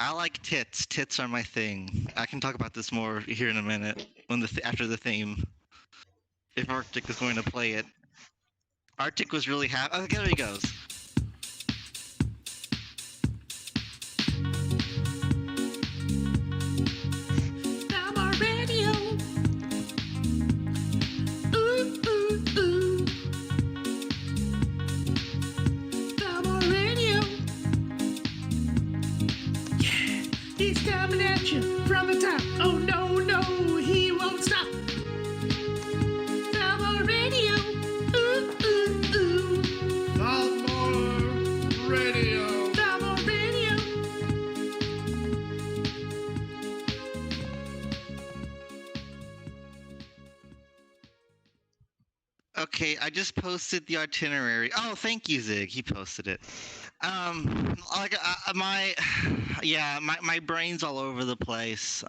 I like tits. Tits are my thing. I can talk about this more here in a minute when after the theme. If Arctic is going to play it. Arctic was really happy. Oh, there he goes. Thalmor Radio. Ooh, ooh, ooh. Thalmor Radio. Yeah, he's coming at you from the top. Oh no, no, he won't stop. Thalmor Radio. Ooh, ooh, ooh. Thalmor Radio. Thalmor Radio. Okay, I just posted the itinerary. Oh, thank you, Zig. He posted it. Like my brain's all over the place.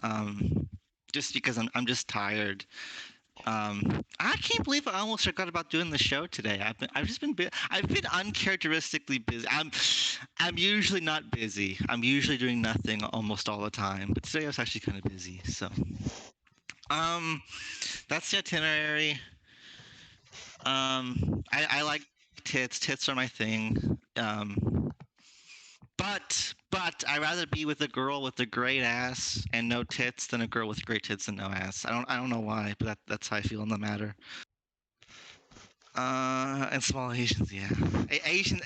Just because I'm just tired. I can't believe I almost forgot about doing the show today. I've been uncharacteristically busy. I'm usually not busy. I'm usually doing nothing almost all the time. But today I was actually kind of busy. So, that's the itinerary. I like tits. Tits are my thing. But I'd rather be with a girl with a great ass and no tits than a girl with great tits and no ass. I don't know why, but that's how I feel on the matter. And small Asians, yeah.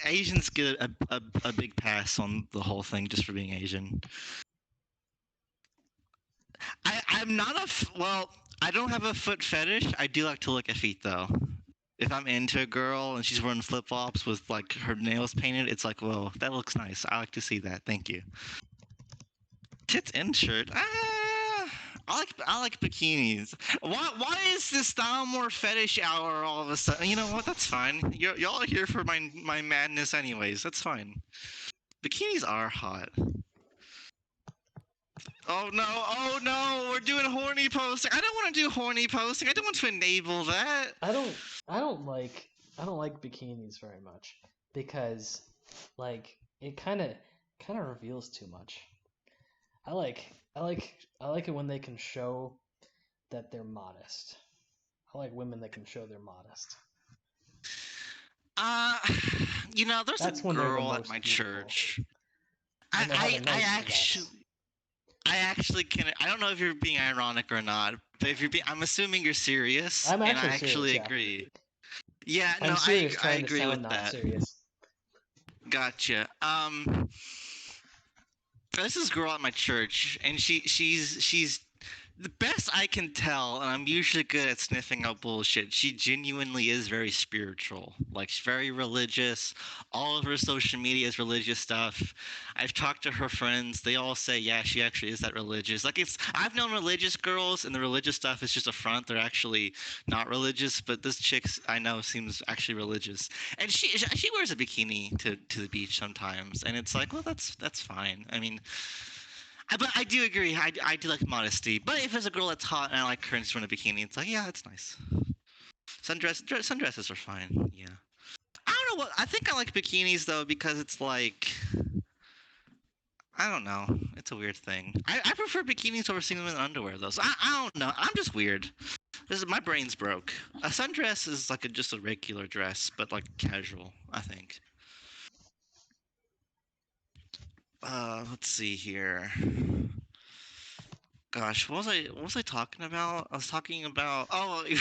Asians get a big pass on the whole thing just for being Asian. I'm not well, I don't have a foot fetish. I do like to look at feet though. If I'm into a girl and she's wearing flip-flops with like her nails painted, it's like, whoa, that looks nice. I like to see that. Thank you. Tits and shirt. I like bikinis. Why is this Thalmor fetish hour all of a sudden? You know what? That's fine. Y'all are here for my madness anyways. That's fine. Bikinis are hot. Oh no, we're doing horny posting. I don't want to do horny posting. I don't want to enable that. I don't like bikinis very much because like it kind of reveals too much. I like it when they can show that they're modest. I like women that can show they're modest. There's That's a when they're the girl at most my beautiful. church. And they have a I nice actually can. I don't know if you're being ironic or not, but if you're being, I'm assuming you're serious. I'm and I actually actually serious, yeah. agree. Yeah, I'm no, serious I trying agree to with sound not that. serious. Gotcha. This is a girl at my church, and she's the best I can tell, and I'm usually good at sniffing out bullshit. She genuinely is very spiritual, like she's very religious. All of her social media is religious stuff. I've talked to her friends; they all say, yeah, she actually is that religious. Like I've known religious girls, and the religious stuff is just a front. They're actually not religious, but this chick I know seems actually religious, and she wears a bikini to the beach sometimes, and it's like, well, that's fine. I mean. But I do agree. I do like modesty. But if there's a girl that's hot and I like her and she's wearing a bikini, it's like, yeah, that's nice. Sundresses are fine. Yeah. I don't know what. I think I like bikinis though because it's like, I don't know. It's a weird thing. I prefer bikinis over seeing them in underwear though. So I don't know. I'm just weird. My brain's broke. A sundress is like just a regular dress, but like casual. I think. Let's see here. Gosh, what was I talking about? I was talking about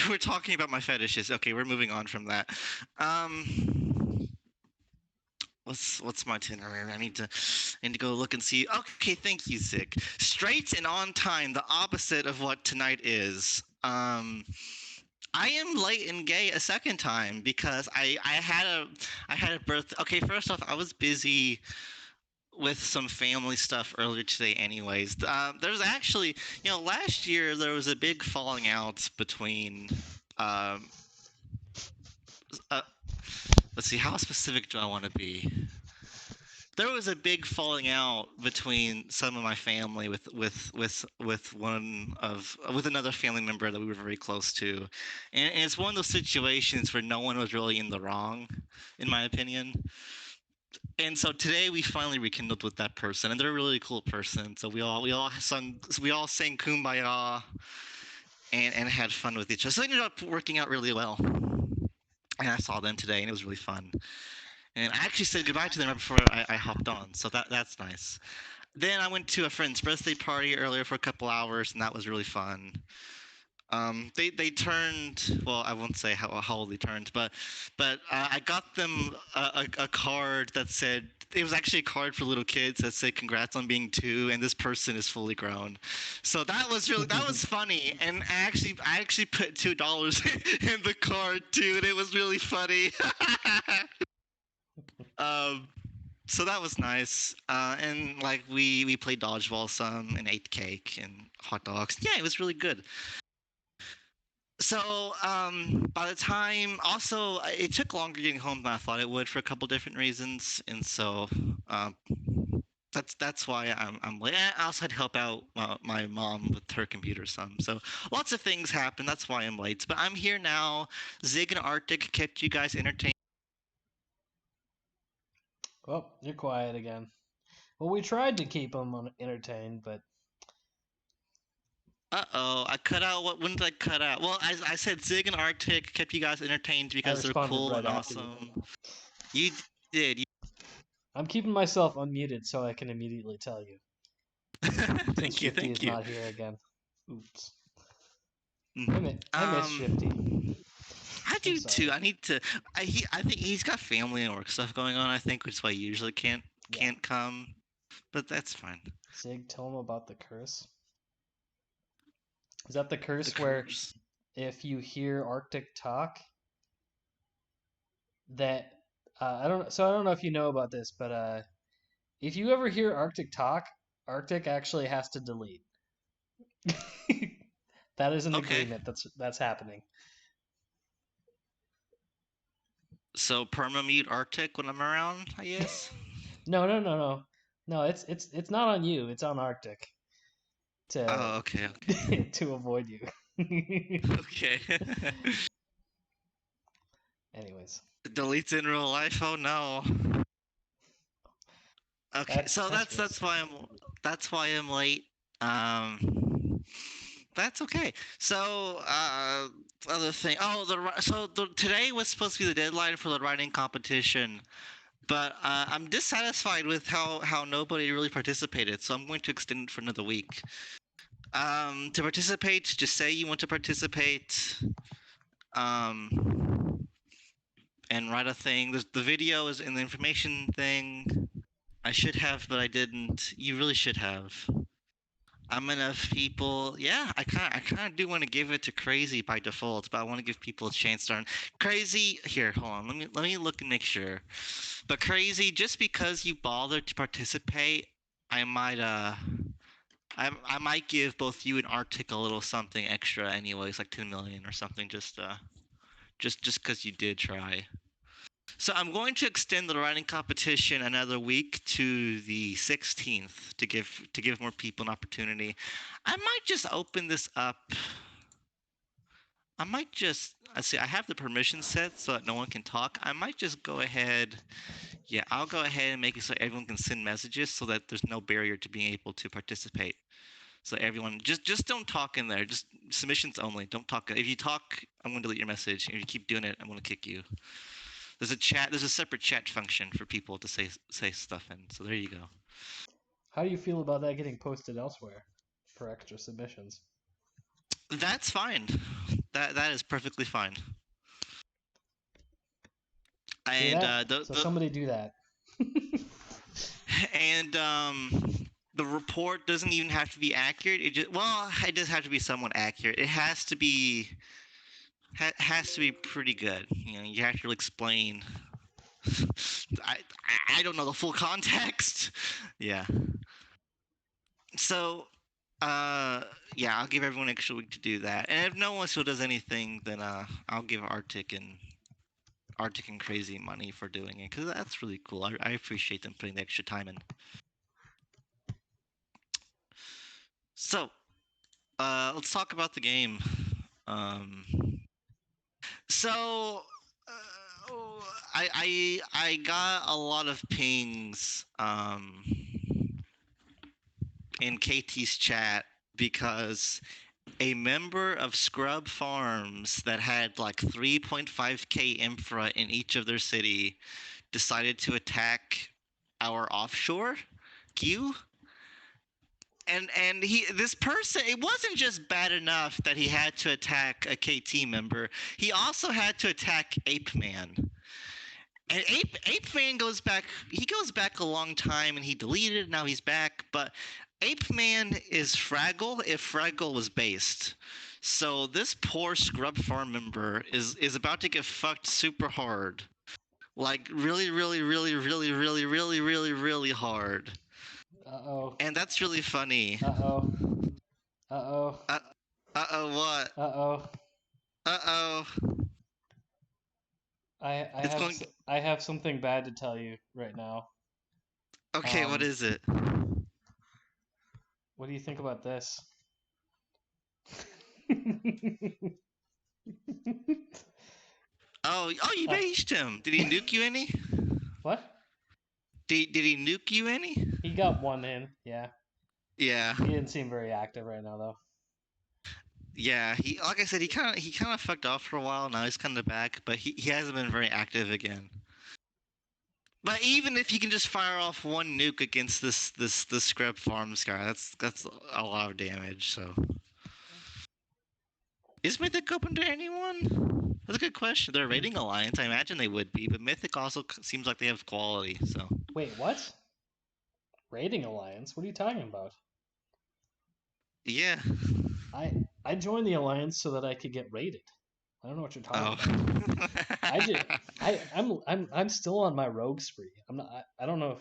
we're talking about my fetishes. Okay, we're moving on from that. What's my itinerary? I need to go look and see. Okay, thank you, Zig. Straight and on time, the opposite of what tonight is. I am late and gay a second time because I had a birth. Okay, first off, I was busy with some family stuff earlier today anyways. There's actually, last year there was a big falling out between let's see, how specific do I want to be? There was a big falling out between some of my family with another family member that we were very close to, and it's one of those situations where no one was really in the wrong, in my opinion. And so today we finally rekindled with that person, and they're a really cool person. So we all sang "Kumbaya" and had fun with each other. So it ended up working out really well. And I saw them today, and it was really fun. And I actually said goodbye to them right before I hopped on, so that's nice. Then I went to a friend's birthday party earlier for a couple hours, and that was really fun. They turned, well, I won't say how old they turned, but I got them a card that said, it was actually a card for little kids that said congrats on being 2, and this person is fully grown. So that was funny, and I actually put $2 in the card too, and it was really funny. um, so that was nice. And like we played dodgeball some and ate cake and hot dogs. Yeah, it was really good. So by the time, also it took longer getting home than I thought it would for a couple different reasons, and so um, that's why I'm late. I also had to help out my mom with her computer some. So lots of things happen. That's why I'm late. But I'm here now. Zig and Arctic kept you guys entertained. Well, you're quiet again. Well, we tried to keep them entertained, but Uh-oh, I cut out. When did I cut out? Well, I said Zig and Arctic kept you guys entertained I because they're responded cool right and after you. awesome. You did. I'm keeping myself unmuted so I can immediately tell you. Since Thank you, Shifty thank is you. not here again. Oops. Mhm. I miss Shifty. I I'm do sorry. too. I need to. I think he's got family and work stuff going on. I think, which is why he usually Yeah. can't come. But that's fine. Zig, tell him about the curse. Is that the The curse where curse. if you hear Arctic talk, that I don't. So I don't know if you know about this, but if you ever hear Arctic talk, Arctic actually has to delete. That is an Okay. agreement. That's happening. So permamute Arctic when I'm around, I guess. No. It's not on you. It's on Arctic to Oh, okay, okay, to avoid you. okay. Anyways, Deletes in real life. Oh no. Okay, so that's real sad. that's why I'm late. That's okay. So, other thing. Oh, today was supposed to be the deadline for the writing competition, but I'm dissatisfied with how nobody really participated. So I'm going to extend it for another week. To participate, just say you want to participate. Um, and write a thing. The video is in the information thing. I should have, but I didn't. You really should have. I'm enough people. Yeah, I kind of do want to give it to Crazy by default, but I want to give people a chance to learn. Crazy, here, hold on. Let me look and make sure. But Crazy, just because you bothered to participate, I might I might give both you and Arctic a little something extra, anyways, like 2 million or something, just because you did try. So I'm going to extend the writing competition another week to the 16th to give more people an opportunity. I might just open this up. I might just I see I have the permission set so that no one can talk. I might just go ahead. Yeah, I'll go ahead and make it so everyone can send messages so that there's no barrier to being able to participate. So everyone just don't talk in there. Just submissions only. Don't talk. If you talk, I'm going to delete your message. If you keep doing it, I'm going to kick you. There's a chat. There's a separate chat function for people to say stuff in. So there you go. How do you feel about that getting posted elsewhere for extra submissions? That's fine. That is perfectly fine. See And that? So somebody do that. and the report doesn't even have to be accurate. It does have to be somewhat accurate. It has to be has to be pretty good. You know, you have to explain. I I don't know the full context. Yeah. So yeah, I'll give everyone an extra week to do that. And if no one still does anything, then I'll give Arctic and Crazy money for doing it because that's really cool. I appreciate them putting the extra time in. So let's talk about the game. Um, so Oh, I got a lot of pings in KT's chat because a member of Scrub Farms that had like 3.5k infra in each of their city decided to attack our offshore queue. And this person, it wasn't just bad enough that he had to attack a KT member, he also had to attack Ape Man. And Ape Man goes back a long time, and he deleted, now he's back, but Ape Man is Fraggle if Fraggle was based. So this poor Scrub Farm member is about to get fucked super hard. Like really, really, really, really, really, really, really, really hard. Uh-oh. And that's really funny. Uh-oh. Uh-oh. Uh-oh what? Uh-oh. Uh-oh. I have something bad to tell you right now. Okay, what is it? What do you think about this? Oh, you based him. Did he nuke you any? What? Did he nuke you any? He got one in, yeah. Yeah. He didn't seem very active right now, though. Yeah, he, like I said, he kind of fucked off for a while. Now he's kind of back, but he hasn't been very active again. But even if you can just fire off one nuke against this Scrub Farms guy, that's a lot of damage. So, is Mythic open to anyone? That's a good question. They're a rating alliance. I imagine they would be, but Mythic also seems like they have quality. So. Wait, what? Rating alliance? What are you talking about? Yeah. I joined the alliance so that I could get rated. I don't know what you're talking about. I'm still on my rogue spree. I don't know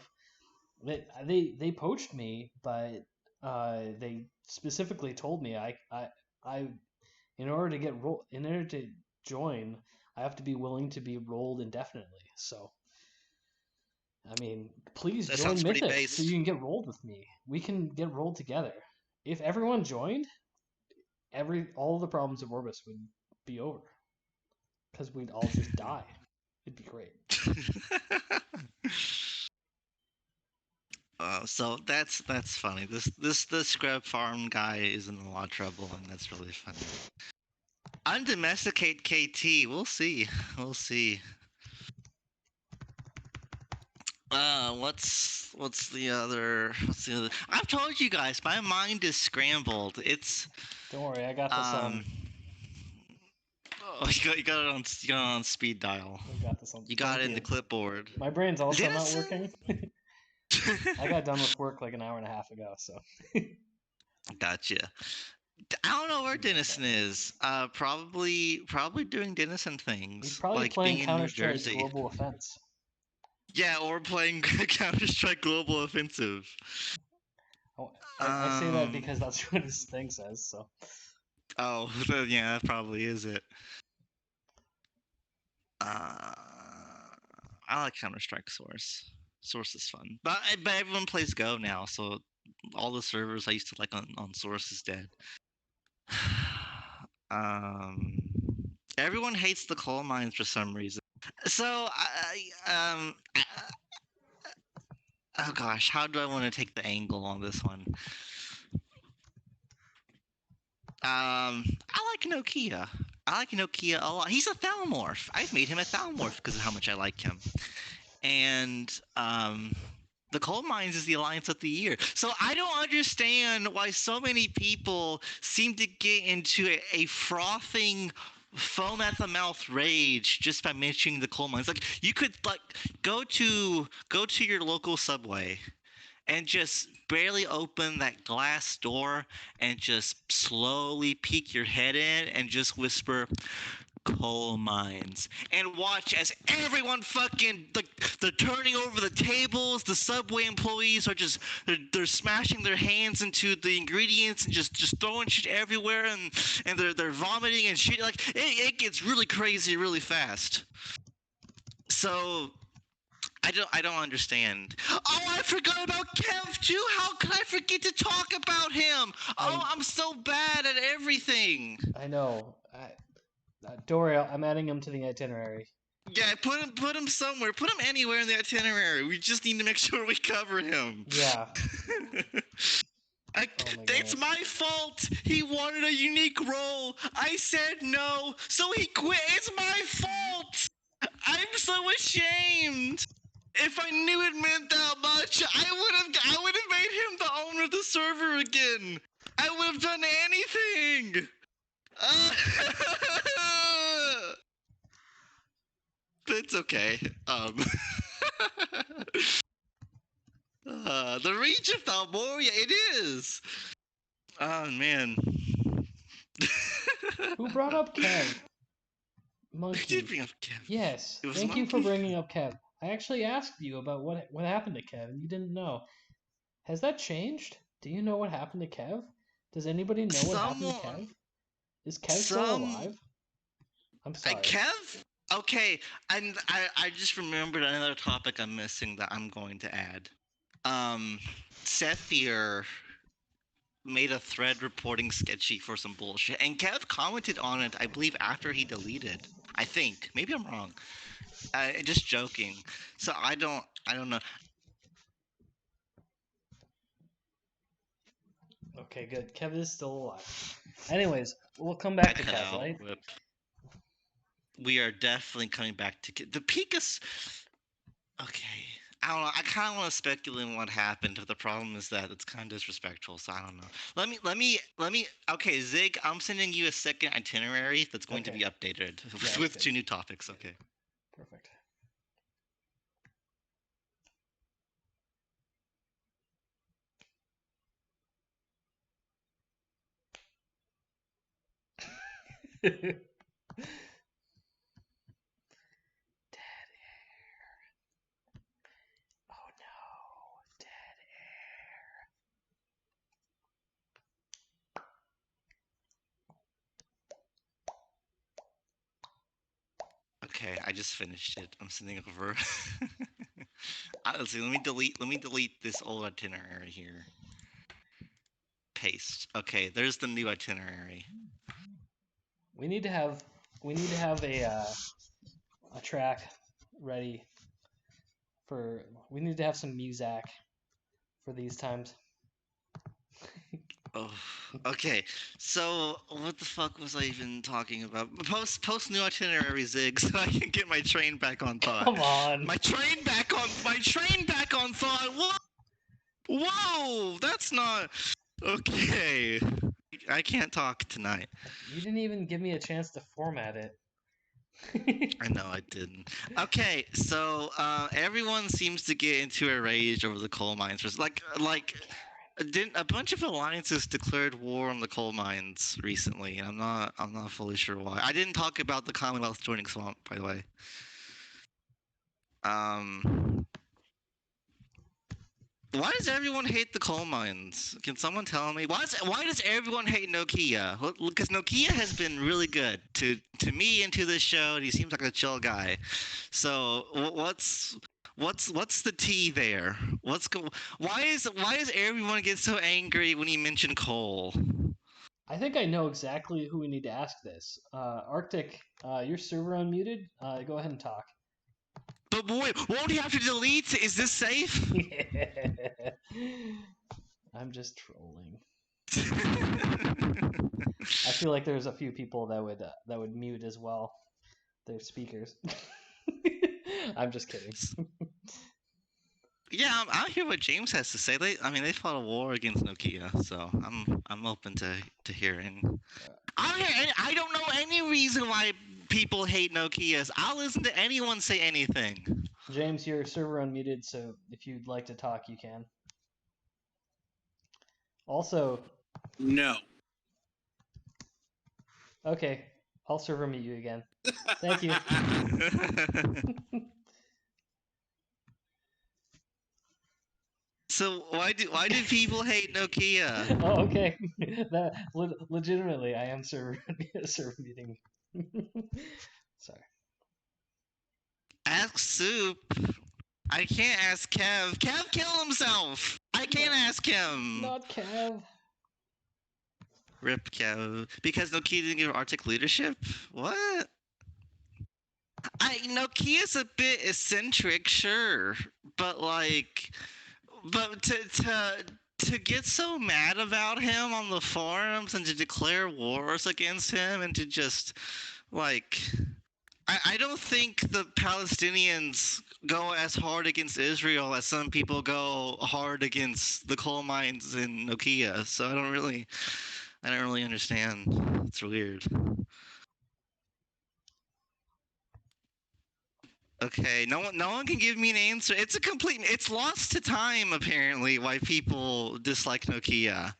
if they poached me, but they specifically told me I in order to join, I have to be willing to be rolled indefinitely. So I mean, please That join sounds pretty Mythic based. so you can get rolled with me. We can get rolled together. If everyone joined, all the problems of Orbis would be over. Because we'd all just die. It'd be great. So that's funny. This Scrub Farm guy is in a lot of trouble, and that's really funny. Undomesticate KT. We'll see. We'll see. What's the other? I've told you guys, my mind is scrambled. It's. Don't worry, I got this on. Oh, you got it on speed dial. I got this on. You got it in the clipboard. My brain's also Denison? not working. I got done with work like an hour and a half ago, so. Gotcha. I don't know where Denison is. Probably doing Denison things. He's probably like playing being Counter-Strike Global Offense. Yeah, or playing Counter-Strike Global Offensive. Oh, I say that because that's what his thing says, so. Oh, yeah, that probably is it. I like Counter-Strike Source. Source is fun. But everyone plays Go now, so all the servers I used to like on Source is dead. Everyone hates the coal mines for some reason. So, oh gosh, how do I want to take the angle on this one? I like Nokia. I like Nokia a lot. He's a Thalmorph. I've made him a Thalmorph because of how much I like him. And the coal mines is the alliance of the year. So I don't understand why so many people seem to get into a frothing foam at the mouth rage just by mentioning the coal mines. Like you could like go to your local Subway and just barely open that glass door and just slowly peek your head in and just whisper coal mines and watch as everyone fucking they're turning over the tables. The Subway employees are just they're smashing their hands into the ingredients and just throwing shit everywhere and they're vomiting and shit. Like it gets really crazy really fast. So I don't understand. Oh, I forgot about Kev too. How could I forget to talk about him? I'm so bad at everything. I know. Don't worry, I'm adding him to the itinerary. Yeah, put him somewhere. Put him anywhere in the itinerary. We just need to make sure we cover him. Yeah. Oh my It's goodness. my fault. He wanted a unique role. I said no, so he quit. It's my fault. I'm so ashamed. If I knew it meant that much, I would have made him the owner of the server again. I would have done anything. It's okay. The reach of Thalmor, yeah, it is. Oh man. Who brought up Kev? Who Monkey. did bring up Kev? Yes. It was Thank you for Monkey? bringing up Kev. I actually asked you about what happened to Kev, and you didn't know. Has that changed? Do you know what happened to Kev? Does anybody know what happened to Kev? Is Kev still alive? I'm sorry. Kev? Okay, and I just remembered another topic I'm missing that I'm going to add. Sethier made a thread reporting sketchy for some bullshit, and Kev commented on it, I believe, after he deleted. I think. Maybe I'm wrong. Just joking. So I don't know. Okay, good. Kev is still alive. Anyways, we'll come back to Kev, right? Whip. We are definitely coming back to the Pika's. Okay, I don't know. I kind of want to speculate on what happened, but the problem is that it's kind of disrespectful. So I don't know. Let me. Okay, Zig, I'm sending you a second itinerary that's going to be updated with good. 2 new topics. Okay. Perfect. Dead air. Oh no, dead air. Okay, I just finished it. I'm sending over. Let's see. Let me delete this old itinerary here. Paste. Okay, there's the new itinerary. We need to have a track ready for. We need to have some music for these times. Oh, okay. So what the fuck was I even talking about? Post new itinerary, Zig, so I can get my train back on thought. Come on. My train back on thought. Whoa, that's not okay. I can't talk tonight. You didn't even give me a chance to format it. I know I didn't. Okay, so everyone seems to get into a rage over the coal mines. Like didn't a bunch of alliances declared war on the coal mines recently? I'm not fully sure why. I didn't talk about the Commonwealth joining Swamp, by the way. Why does everyone hate the coal mines? Can someone tell me? Why does everyone hate Nokia? Because Nokia has been really good to me and to this show, and he seems like a chill guy. So what's the tea there? Why does everyone get so angry when you mention coal? I think I know exactly who we need to ask this. Arctic, your server unmuted. Go ahead and talk. But boy, won't he have to delete? Is this safe? I'm just trolling. I feel like there's a few people that would mute as well. Their speakers. I'm just kidding. Yeah, I hear what James has to say. They fought a war against Nokia, so I'm open to hearing. I don't know any reason why people hate Nokias. I'll listen to anyone say anything. James, your server unmuted, so if you'd like to talk, you can. Also, no. Okay, I'll server mute you again. Thank you. So why do people hate Nokia? Oh, okay. That legitimately, I am server muting. Sorry. Ask Soup. I can't ask Kev. Kev kill himself. I can't ask him. Not Kev. Rip Kev. Because Nokia didn't give Arctic leadership? What? Nokia's a bit eccentric, sure, but to get so mad about him on the forums and to declare wars against him and to just like I don't think the Palestinians go as hard against Israel as some people go hard against the coal mines in Nokia. So I don't really understand. It's weird. Okay, no one can give me an answer. It's lost to time apparently why people dislike Nokia.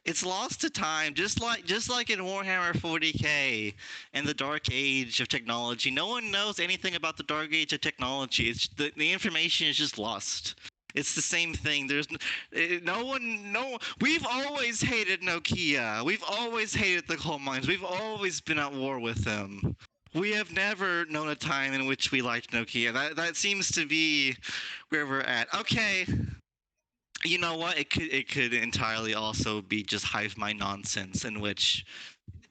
It's lost to time, just like in Warhammer 40K and the Dark Age of technology. No one knows anything about the Dark Age of technology. It's the information is just lost. It's the same thing. No one. We've always hated Nokia. We've always hated the coal mines. We've always been at war with them. We have never known a time in which we liked Nokia. That seems to be where we're at. Okay. You know what? It could entirely also be just hive mind nonsense in which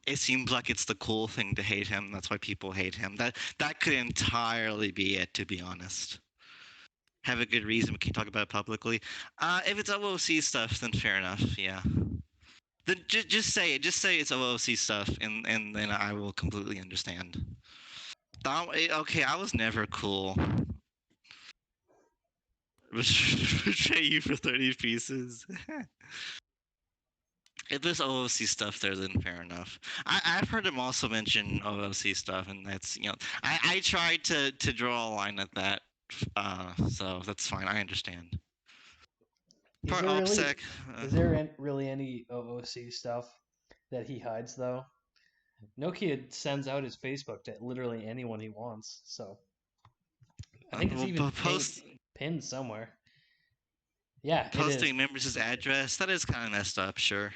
it seems like it's the cool thing to hate him. That's why people hate him. That could entirely be it, to be honest. Have a good reason. We can talk about it publicly. If it's OOC stuff, then fair enough. Yeah. Then just say it. Just say it's OOC stuff, and then I will completely understand. Okay, I was never cool. Betray you for 30 pieces. If there's OOC stuff there, then fair enough. I've heard him also mention OOC stuff, and that's I tried to draw a line at that, so that's fine. I understand. Is there really any OOC stuff that he hides though? Nokia sends out his Facebook to literally anyone he wants, so I think it's even pinned somewhere. Yeah, posting members' address, that is kind of messed up, sure.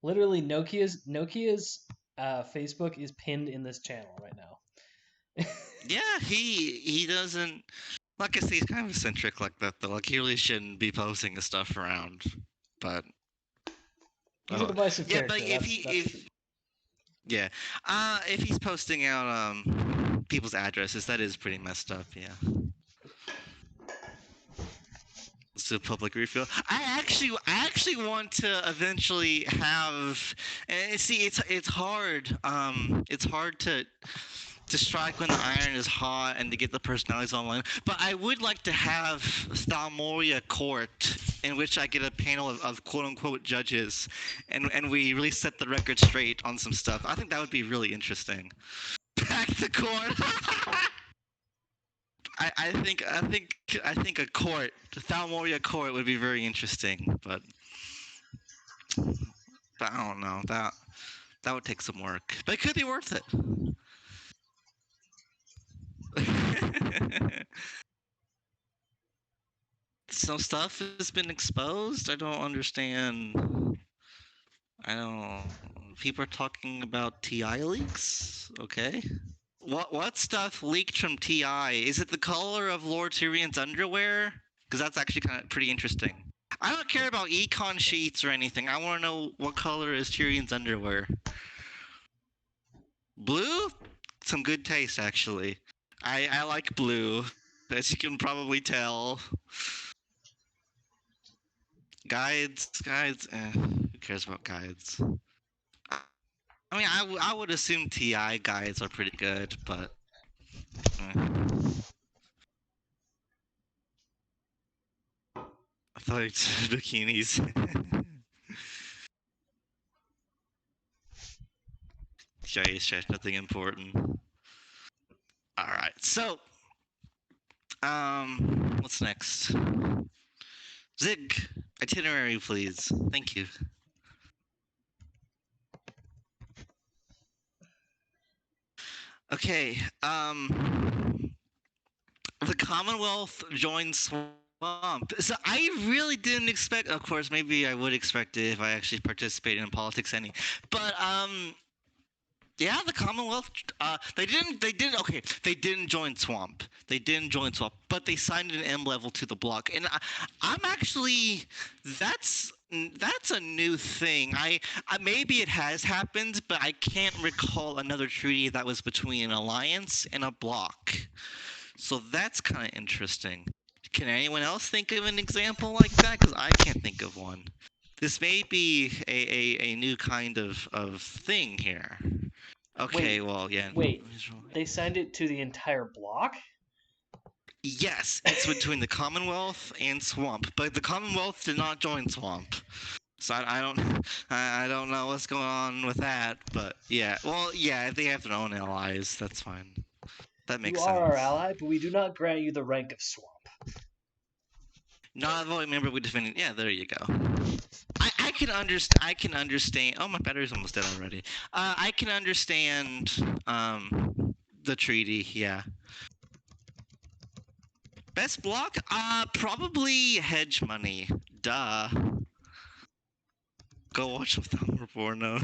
Literally, Nokia's Facebook is pinned in this channel right now. Yeah, he doesn't. Like I say, he's kind of eccentric like that, though. Like he really shouldn't be posting his stuff around, but he's a divisive character. But if he's posting out people's addresses, that is pretty messed up. Yeah. It's a public refill. I actually want to eventually have. And see, it's hard. It's hard to strike when the iron is hot and to get the personalities online. But I would like to have Thalmor Court, in which I get a panel of quote unquote judges, and we really set the record straight on some stuff. I think that would be really interesting. Back to court. I think a court, Thalmor Court, would be very interesting, but I don't know. That would take some work, but it could be worth it. Some stuff has been exposed. I don't understand. People are talking about TI leaks. Okay. What stuff leaked from TI? Is it the color of Lord Tyrion's underwear? Because that's actually kind of pretty interesting. I don't care about econ sheets or anything. I want to know what color is Tyrion's underwear. Blue? Some good taste, actually. I like blue, as you can probably tell. Guides, who cares about guides? I mean, I would assume TI guides are pretty good, but I thought it's bikinis. Giant chat, nothing important. All right, so what's next? Zig, itinerary, please. Thank you. Okay, the Commonwealth joined Swamp. So I really didn't expect, of course, maybe I would expect it if I actually participated in politics any. But yeah, the Commonwealth, they didn't join Swamp. They didn't join Swamp, but they signed an M level to the block. And I'm actually, that's That's a new thing. Maybe it has happened, but I can't recall another treaty that was between an alliance and a bloc. So that's kind of interesting. Can anyone else think of an example like that? Because I can't think of one. This may be a new kind of thing here. Okay, well, yeah. Wait, they signed it to the entire block? Yes, it's between the Commonwealth and Swamp, but the Commonwealth did not join Swamp. So I don't know what's going on with that, but yeah. Well, yeah, they have their own allies. That's fine. That makes You sense. are our ally, but we do not grant you the rank of Swamp. Not a voting member we defended. Yeah, there you go. I can understand. Oh, my battery's almost dead already. I can understand the treaty. Yeah. Best block? Probably hedge money. Duh. Go watch some Thalmor porno.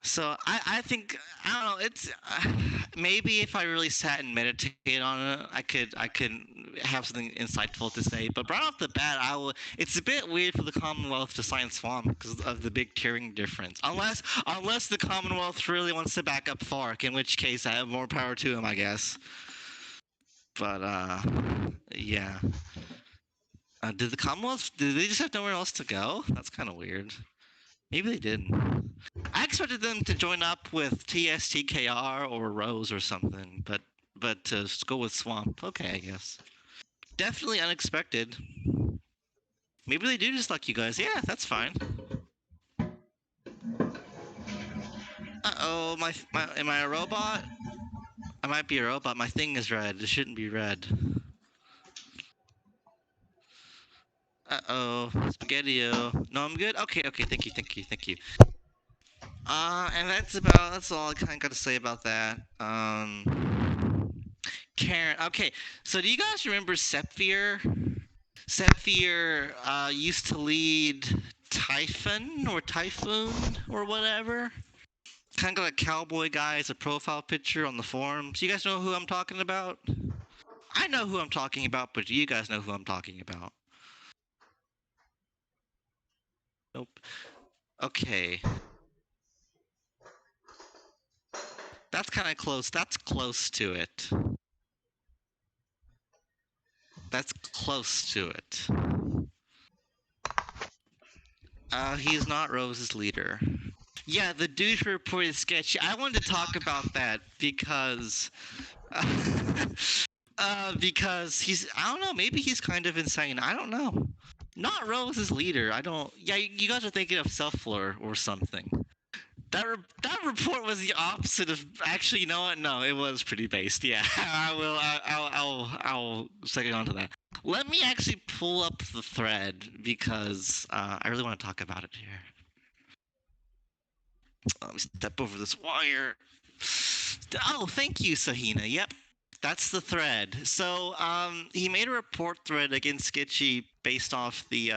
So I think I don't know. It's maybe if I really sat and meditated on it, I could have something insightful to say. But right off the bat, it's a bit weird for the Commonwealth to sign Swamp because of the big tiering difference. Unless the Commonwealth really wants to back up Fark, in which case I have more power to him, I guess. But yeah. Did the Commonwealth? Did they just have nowhere else to go? That's kind of weird. Maybe they didn't. I expected them to join up with TSTKR or Rose or something, but to go with Swamp. Okay, I guess. Definitely unexpected. Maybe they do just like you guys. Yeah, that's fine. Uh-oh, am I a robot? I might be a robot. My thing is red. It shouldn't be red. Uh-oh, Spaghetti-O. No, I'm good? Okay, thank you. And that's all I kind of got to say about that. Karen, okay, so do you guys remember Sephier? Sephier used to lead Typhon or whatever. Kind of like a cowboy guy as a profile picture on the forums. You guys know who I'm talking about? I know who I'm talking about, but do you guys know who I'm talking about? Nope. Okay. That's kind of close. That's close to it. That's close to it. He's not Rose's leader. Yeah, the dude who reported sketchy. I wanted to talk about that because because I don't know, maybe he's kind of insane. I don't know. Not Rose's leader. Yeah, you guys are thinking of Self-Floor or something. That report was the opposite of. Actually, you know what? No, it was pretty based. Yeah, I'll second on to that. Let me actually pull up the thread because I really want to talk about it here. Let me step over this wire. Oh, thank you, Sahina. Yep, that's the thread. So he made a report thread against Sketchy based off the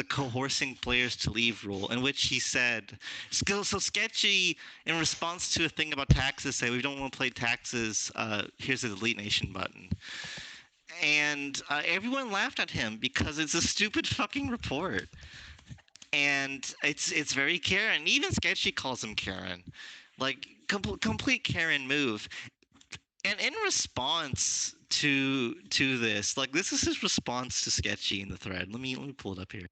coercing players to leave rule, in which he said, so Sketchy, in response to a thing about taxes, say we don't want to play taxes, here's the delete nation button. And everyone laughed at him because it's a stupid fucking report. And it's very Karen. Even Sketchy calls him Karen. Like, complete Karen move. And in response to this, like, this is his response to Sketchy in the thread. Let me pull it up here.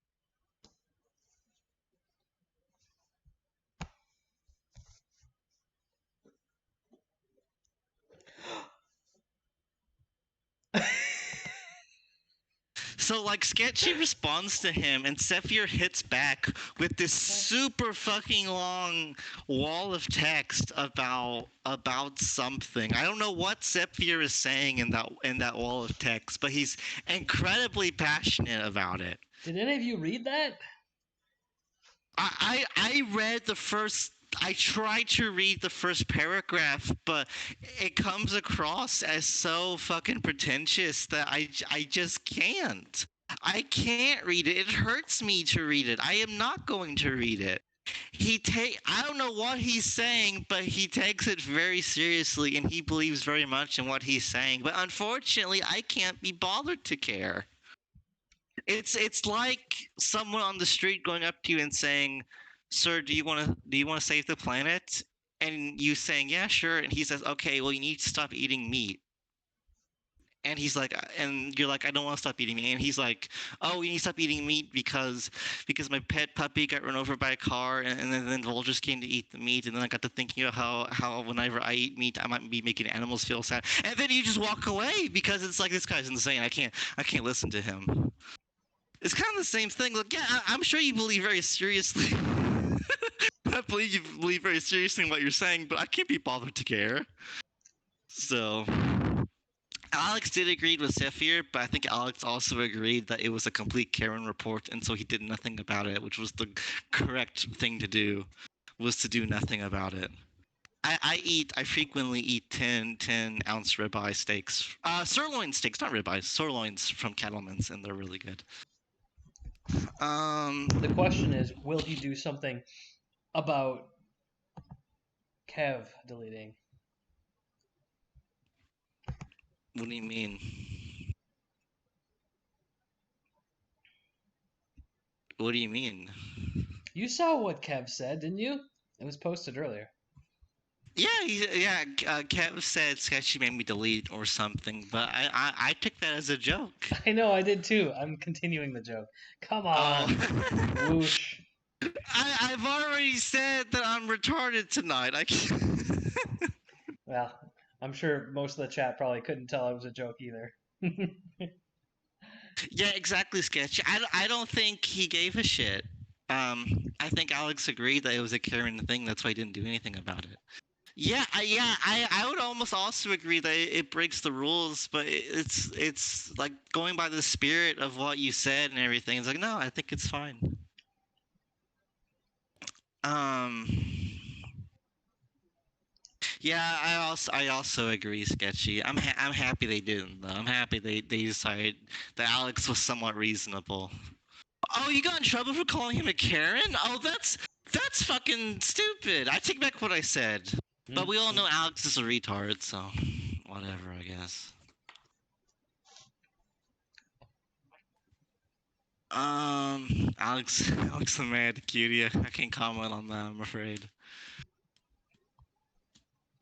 So, like, Sketchy responds to him, and Sephier hits back with this super fucking long wall of text about something. I don't know what Sephier is saying in that wall of text, but he's incredibly passionate about it. Did any of you read that? I read the first. I tried to read the first paragraph, but it comes across as so fucking pretentious that I just can't. I can't read it. It hurts me to read it. I am not going to read it. I don't know what he's saying, but he takes it very seriously and he believes very much in what he's saying. But unfortunately, I can't be bothered to care. It's like someone on the street going up to you and saying, "Sir, do you want to save the planet?" And you saying, "Yeah, sure." And he says, "Okay, well, you need to stop eating meat." And he's like, and you're like, "I don't want to stop eating meat." And he's like, "Oh, you need to stop eating meat because my pet puppy got run over by a car, and then vultures came to eat the meat, and then I got to thinking of how whenever I eat meat, I might be making animals feel sad." And then you just walk away because it's like, this guy's insane. I can't listen to him. It's kind of the same thing. Look, yeah, I'm sure you believe very seriously. I believe you believe very seriously in what you're saying, but I can't be bothered to care. So, Alex did agree with Zephyr, but I think Alex also agreed that it was a complete Karen report, and so he did nothing about it, which was the correct thing to do, was to do nothing about it. I frequently eat 10-ounce ribeye steaks. Sirloin steaks, not ribeyes, sirloins from Cattleman's, and they're really good. The question is, will he do something about Kev deleting? What do you mean? What do you mean? You saw what Kev said, didn't you? It was posted earlier. Yeah. Kev said Sketchy made me delete or something, but I took that as a joke. I know, I did too. I'm continuing the joke. Come Oh. on. Whoosh. I've already said that I'm retarded tonight. I can't. Well, I'm sure most of the chat probably couldn't tell it was a joke either. Yeah, exactly, Sketchy. I don't think he gave a shit. I think Alex agreed that it was a Karen thing. That's why he didn't do anything about it. Yeah, I would almost also agree that it breaks the rules, but it's like going by the spirit of what you said and everything. It's like, no, I think it's fine. Um, yeah, I also agree, Sketchy. I'm happy they didn't though. I'm happy they decided that Alex was somewhat reasonable. Oh, you got in trouble for calling him a Karen? Oh, that's fucking stupid. I take back what I said. But we all know Alex is a retard, so whatever, I guess. Alex the mad cutie. I can't comment on that, I'm afraid.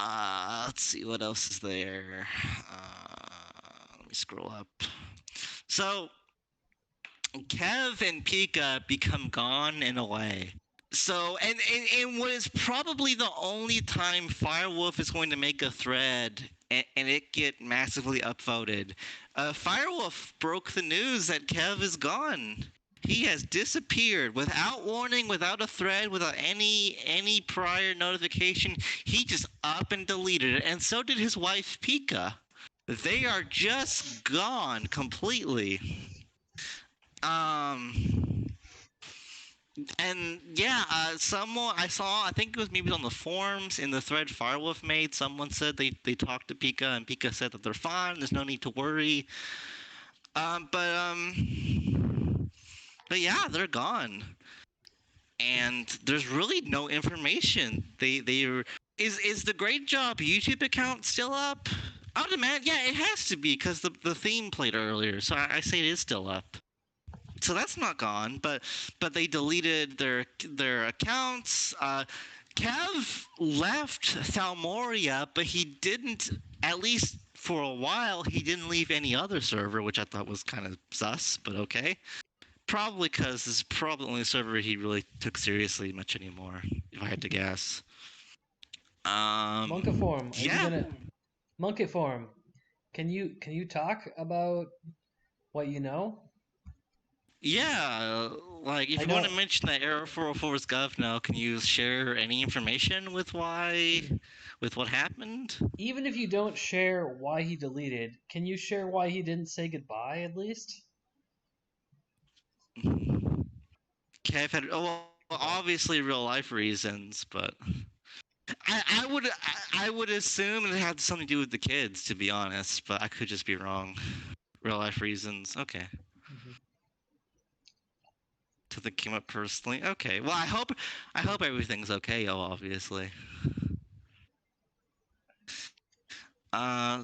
Let's see what else is there. Let me scroll up. So, Kev and Pika become gone in a way. So, and what is probably the only time Firewolf is going to make a thread and it get massively upvoted. Firewolf broke the news that Kev is gone. He has disappeared without warning, without a thread, without any prior notification. He just up and deleted it, and so did his wife Pika. They are just gone completely. And yeah, someone I saw, I think it was maybe on the forums in the thread Firewolf made, someone said they talked to Pika, and Pika said that they're fine, there's no need to worry. But yeah, they're gone. And there's really no information. Is the Great Job YouTube account still up? I would imagine, yeah, it has to be because the theme played earlier, so I say it is still up. So that's not gone, but they deleted their accounts. Kev left Thalmoria, but he didn't, at least for a while, he didn't leave any other server, which I thought was kind of sus, but okay. Probably because this is probably the only server he really took seriously much anymore, if I had to guess. Monkiform, are yeah. you gonna Monkiform? Can you talk about what you know? Yeah, like if you want to mention that Error 404's gov now, can you share any information with what happened? Even if you don't share why he deleted, can you share why he didn't say goodbye at least? Kev had, obviously real life reasons, but I would assume it had something to do with the kids, to be honest, but I could just be wrong. Real life reasons, okay. Something came up personally, okay. Well, I hope everything's okay, obviously.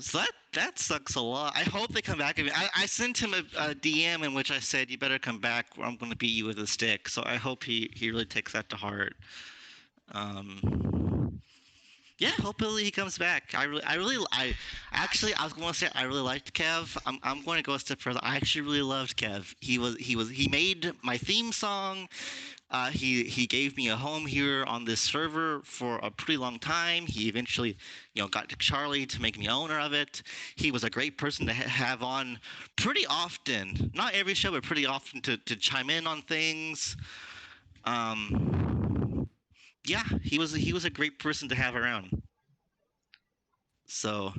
So that sucks a lot. I hope they come back. I sent him a DM in which I said, "You better come back, or I'm going to beat you with a stick." So I hope he really takes that to heart. Yeah, hopefully he comes back. I actually I was going to say I really liked Kev. I'm going to go a step further. I actually really loved Kev. He made my theme song. He gave me a home here on this server for a pretty long time. He eventually, got to Charlie to make me owner of it. He was a great person to have on pretty often. Not every show, but pretty often to chime in on things. Yeah, he was a great person to have around. So,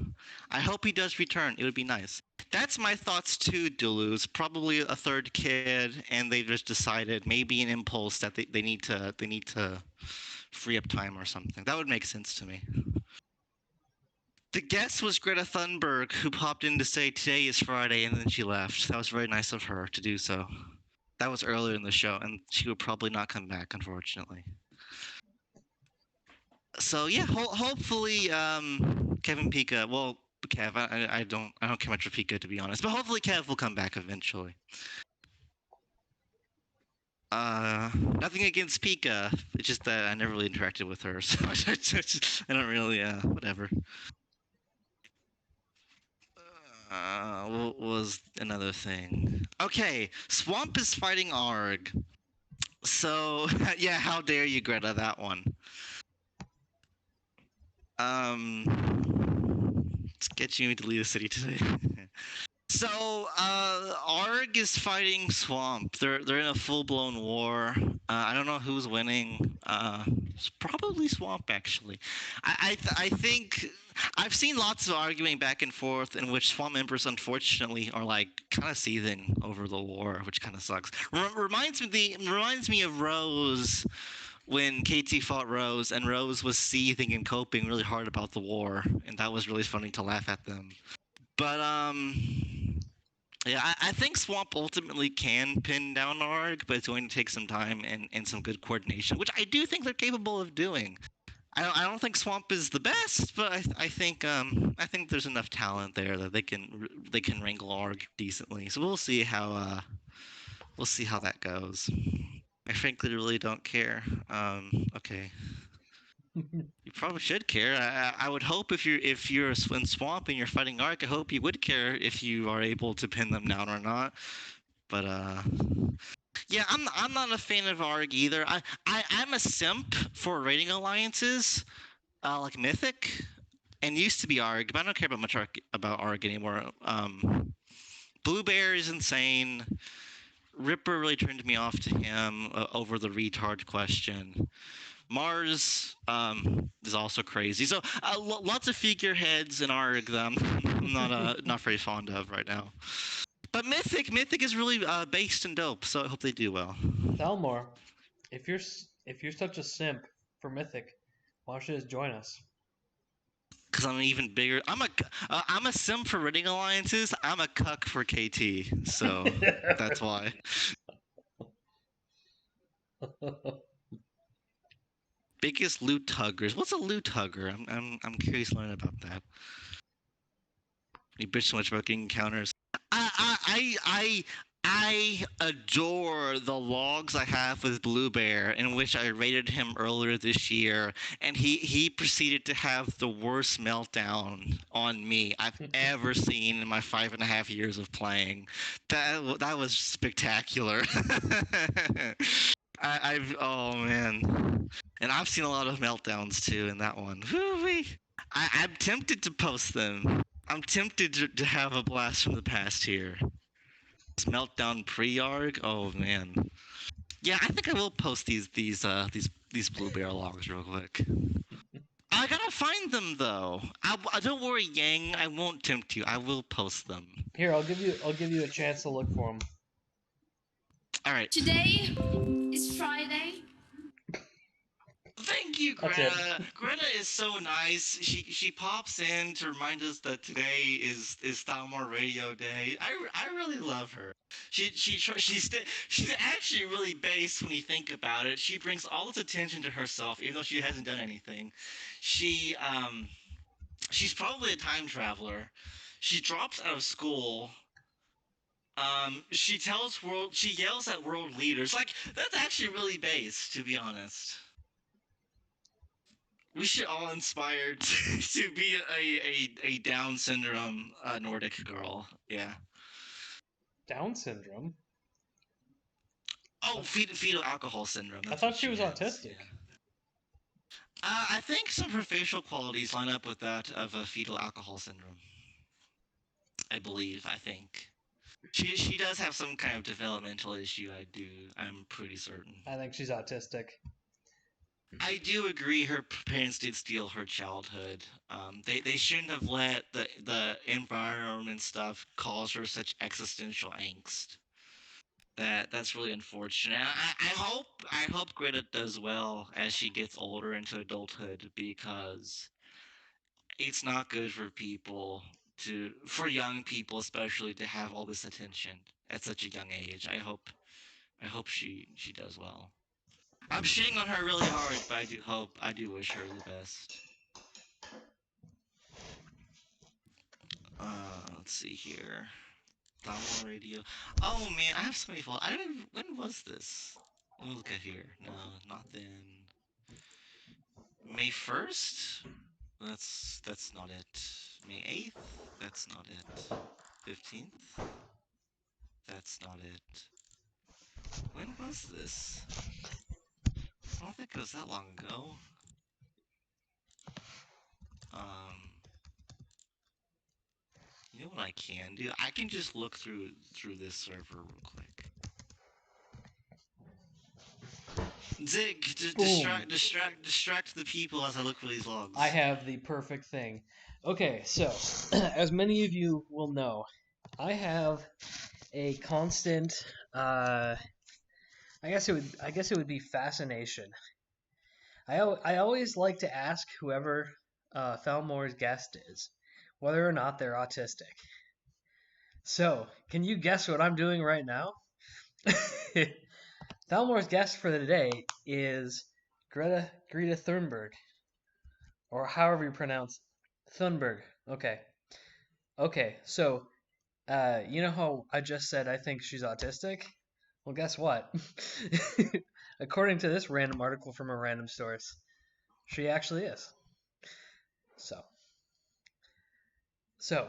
I hope he does return. It would be nice. That's my thoughts too, Duluth. Probably a third kid, and they just decided maybe an impulse that they need to free up time or something. That would make sense to me. The guest was Greta Thunberg, who popped in to say today is Friday, and then she left. That was very nice of her to do so. That was earlier in the show, and she would probably not come back, unfortunately. So yeah, hopefully Kev and Pika. Well, Kev, I don't care much for Pika, to be honest, but hopefully Kev will come back eventually. Nothing against Pika. It's just that I never really interacted with her, so I don't really whatever. What was another thing? Okay, Swamp is fighting Arrgh. So yeah, how dare you, Greta? That one. Let's get you to leave the city today. So, Arrgh is fighting Swamp. They're in a full-blown war. I don't know who's winning. It's probably Swamp, actually. I think I've seen lots of arguing back and forth in which Swamp members, unfortunately, are like kind of seething over the war, which kind of sucks. Reminds me of Rose when KT fought Rose, and Rose was seething and coping really hard about the war, and that was really funny to laugh at them. But yeah, I think Swamp ultimately can pin down Arrgh, but it's going to take some time and some good coordination, which I do think they're capable of doing. I don't think Swamp is the best, but I think there's enough talent there that they can wrangle Arrgh decently. So we'll see how that goes. I frankly really don't care. Okay. You probably should care. I would hope if you're in Swamp and you're fighting Arrgh, I hope you would care if you are able to pin them down or not. But yeah, I'm not a fan of Arrgh either. I'm a simp for raiding alliances, like Mythic, and used to be Arrgh, but I don't care about Arrgh anymore. Blue Bear is insane. Ripper really turned me off to him over the retard question. Mars is also crazy. So lots of figureheads in Arrgh that I'm not very fond of right now. But Mythic is really based and dope. So I hope they do well. Thalmor, if you're such a simp for Mythic, why don't you just join us? Because I'm even bigger. I'm a simp for raiding alliances. I'm a cuck for KT. So that's why. Biggest loot huggers. What's a loot hugger? I'm curious to learn about that. You bitch so much about getting encounters. I adore the logs I have with Blue Bear, in which I rated him earlier this year, and he proceeded to have the worst meltdown on me I've ever seen in my 5.5 years of playing. That was spectacular. Oh man, and I've seen a lot of meltdowns too in that one. Woo-wee. I'm tempted to post them. I'm tempted to have a blast from the past here. This meltdown pre-Arrgh. Oh man. Yeah, I think I will post these Blue Bear logs real quick. I gotta find them though. Don't worry, Yang. I won't tempt you. I will post them. Here, I'll give you a chance to look for them. All right. Today is Friday. Thank you, Greta. Greta is so nice. She pops in to remind us that today is Thalmor Radio Day. I really love her. She's actually really base when you think about it. She brings all this attention to herself, even though she hasn't done anything. She She's probably a time traveler. She drops out of school. She yells at world leaders. Like, that's actually really base, to be honest. We should all inspire to be a Down syndrome Nordic girl. Yeah. Down syndrome. Oh, fetal alcohol syndrome. I That's thought what she was has, autistic. yeah. I think some of her facial qualities line up with that of a fetal alcohol syndrome. I believe. I think. She does have some kind of developmental issue. I'm pretty certain. I think she's autistic. I do agree. Her parents did steal her childhood. They shouldn't have let the environment stuff cause her such existential angst. That's really unfortunate. I hope Greta does well as she gets older into adulthood, because it's not good for young people especially, to have all this attention at such a young age. I hope she does well. I'm shitting on her really hard, but I do wish her the best. Let's see here. Thalmor radio. Oh man, I have so many faults. I don't even, when was this? Let me look at here. No, not then. May 1st? That's not it. May 8th? That's not it. 15th? That's not it. When was this? I don't think it was that long ago. You know what I can do? I can just look through this server real quick. Zig, distract the people as I look for these logs. I have the perfect thing. Okay, so as many of you will know, I have a constant. I guess it would be fascination. I always like to ask whoever Thalmor's guest is whether or not they're autistic. So, can you guess what I'm doing right now? Thalmor's guest for the day is Greta Thunberg, or however you pronounce Thunberg. Okay. So, you know how I just said I think she's autistic? Well, guess what? According to this random article from a random source, she actually is. So,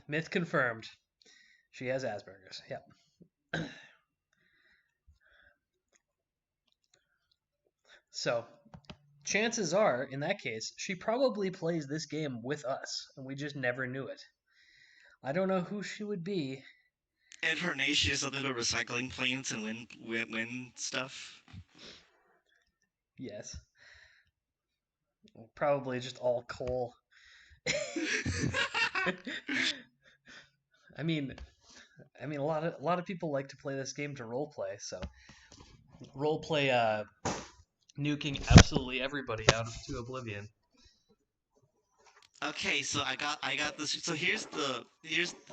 myth confirmed. She has Asperger's. Yep. So, chances are, in that case, she probably plays this game with us, and we just never knew it. I don't know who she would be. And her nation is something about recycling plants and wind stuff. Yes. Probably just all coal. I mean, a lot of people like to play this game to roleplay. So, roleplay nuking absolutely everybody out to oblivion. Okay, so I got this. So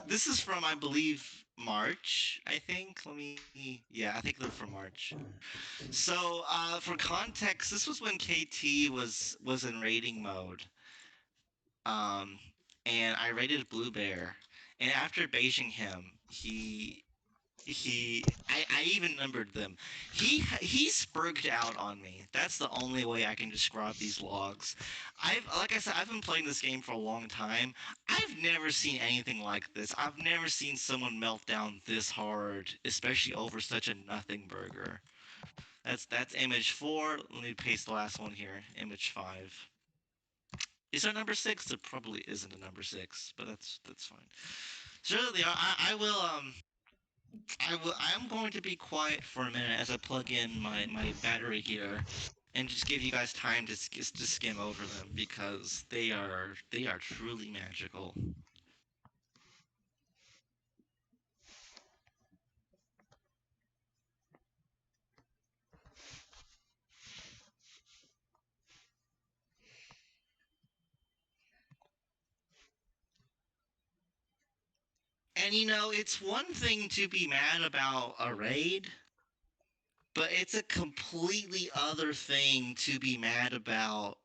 this is from, I believe, March. I think. I think they're from March. So for context, this was when KT was in raiding mode. And I raided Blue Bear, and after beiging him, I even numbered them. He spurged out on me. That's the only way I can describe these logs. Like I said, I've been playing this game for a long time. I've never seen anything like this. I've never seen someone melt down this hard, especially over such a nothing burger. That's image 4. Let me paste the last one here. Image 5. Is there a number 6? There probably isn't a number 6, but that's fine. Sure, I'm going to be quiet for a minute as I plug in my battery here, and just give you guys time to skim over them, because they are truly magical. And it's one thing to be mad about a raid, but it's a completely other thing to be mad about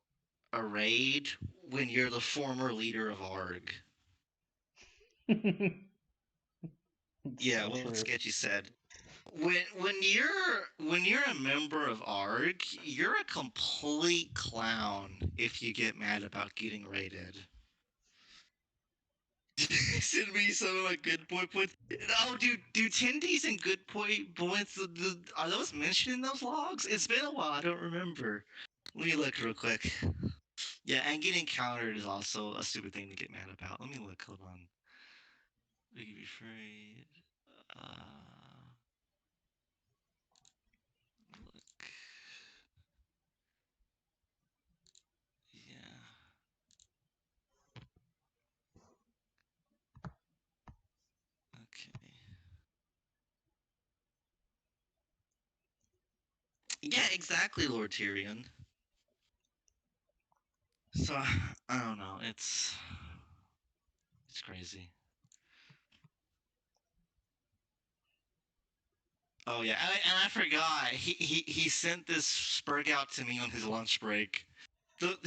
a raid when you're the former leader of Arrgh. Yeah, So what true. Sketchy said. When you're a member of Arrgh, you're a complete clown if you get mad about getting raided. Send me some of my good boy points. Oh, do tendies and good boy points, are those mentioned in those logs? It's been a while, I don't remember. Let me look real quick. Yeah, and getting countered is also a stupid thing to get mad about. Let me look, hold on. We can be afraid. Look. Yeah. Okay. Yeah, exactly, Lord Tyrion. So I don't know. It's crazy. Oh yeah, and I forgot. He sent this spurg out to me on his lunch break. The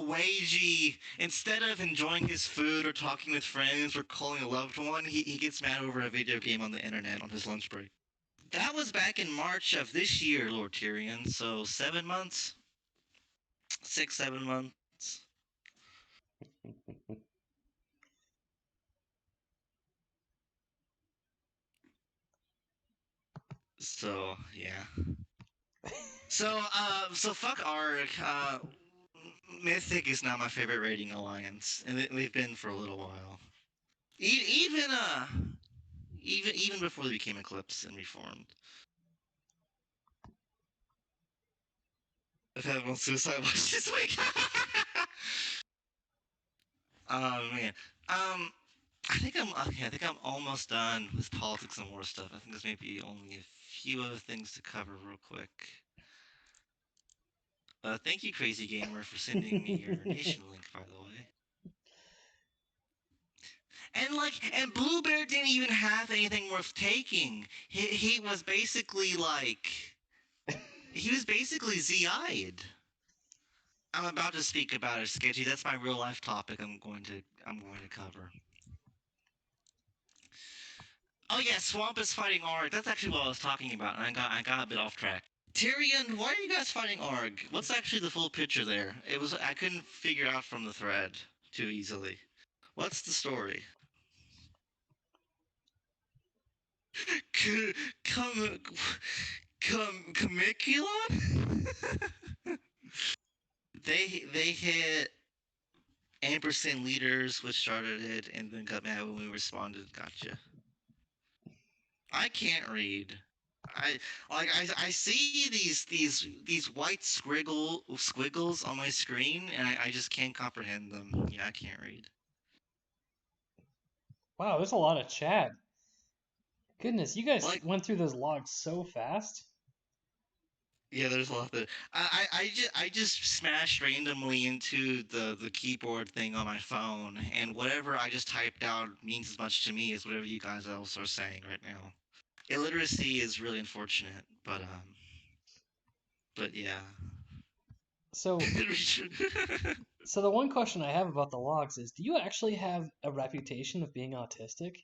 Wagey, instead of enjoying his food or talking with friends or calling a loved one, he gets mad over a video game on the internet on his lunch break. That was back in March of this year, Lord Tyrion. So 7 months, 6, 7 months. So yeah. So fuck Ark. Mythic is not my favorite rating alliance, and they've been for a little while. Even even before they became Eclipse and reformed. I've had one suicide watch this week. Oh man. I think I'm almost done with politics and war stuff. I think there's maybe only a few other things to cover real quick. Thank you, Crazy Gamer, for sending me your nation link, by the way. And Blue Bear didn't even have anything worth taking. He was basically ZI'd. I'm about to speak about it, Sketchy. That's my real life topic. I'm going to cover. Oh yeah, Swamp is fighting Arrgh. That's actually what I was talking about, and I got a bit off track. Tyrion, why are you guys fighting Arrgh? What's actually the full picture there? I couldn't figure out from the thread too easily. What's the story? Come, Camicula? They hit ampersand leaders, which started it, and then got mad when we responded. Gotcha. I can't read. I see these white squiggles on my screen, and I just can't comprehend them. Yeah, I can't read. Wow, there's a lot of chat. Goodness, you guys Like, went through those logs so fast. yeah, there's a lot of. I just smashed randomly into the keyboard thing on my phone, and whatever I just typed out means as much to me as whatever you guys else are saying right now. Illiteracy is really unfortunate, but yeah. So, so the one question I have about the logs is, do you actually have a reputation of being autistic?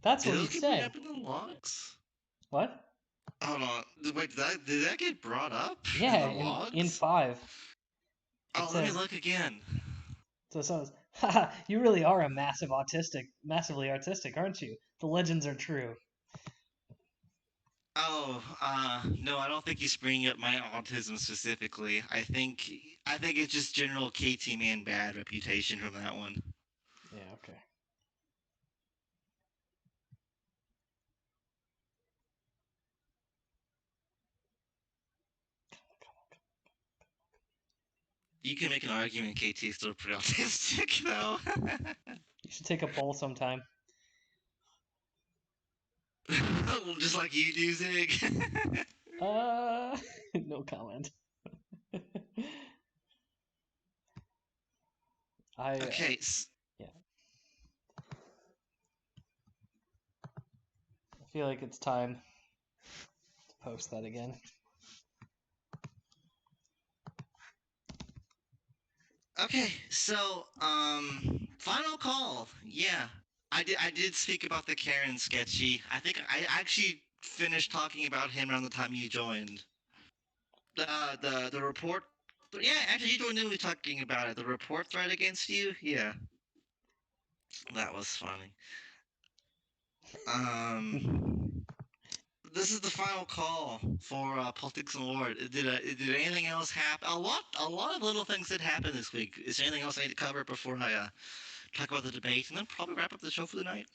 That's Did what he those get bring said. up in the logs? What? Hold on. Wait, did that get brought up in Yeah, the in logs? 5, it Oh, let me says, look again. so it says, haha, you really are a massively artistic, aren't you? The legends are true. Oh, no, I don't think he's bringing up my autism specifically. I think it's just general KT man bad reputation from that one. Yeah, okay. You can make an argument KT is still pretty autistic, though. You should take a poll sometime. Just like you do, Zig. No comment. Okay, Yeah. I feel like it's time to post that again. Okay, so final call. Yeah, I did speak about the Karen sketchy. I think I actually finished talking about him around the time you joined. The report. Yeah, actually, you joined in. We talking about it. The report threat against you. Yeah, that was funny. Um, this is the final call for Politics and War. Did anything else happen? A lot of little things did happen this week. Is there anything else I need to cover before I talk about the debate and then probably wrap up the show for the night?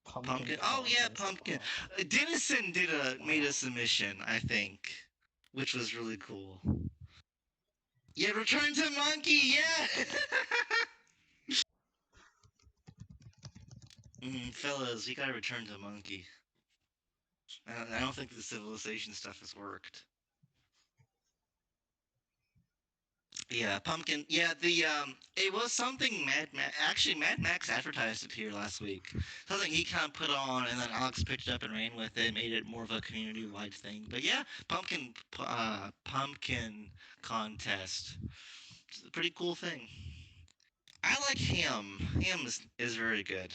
Pumpkin Pumpkin. Oh yeah, contest. Pumpkin. Oh. Dennison made a submission, I think, which was really cool. Yeah, Return to Monkey. Yeah. Fellas, we gotta return to Monkey. I don't think the civilization stuff has worked. Yeah, Pumpkin. Yeah, it was something Mad Max. Actually, Mad Max advertised it here last week. Something he kind of put on, and then Alex picked it up and ran with it, made it more of a community-wide thing. But yeah, pumpkin contest. It's a pretty cool thing. I like ham. Ham is very good.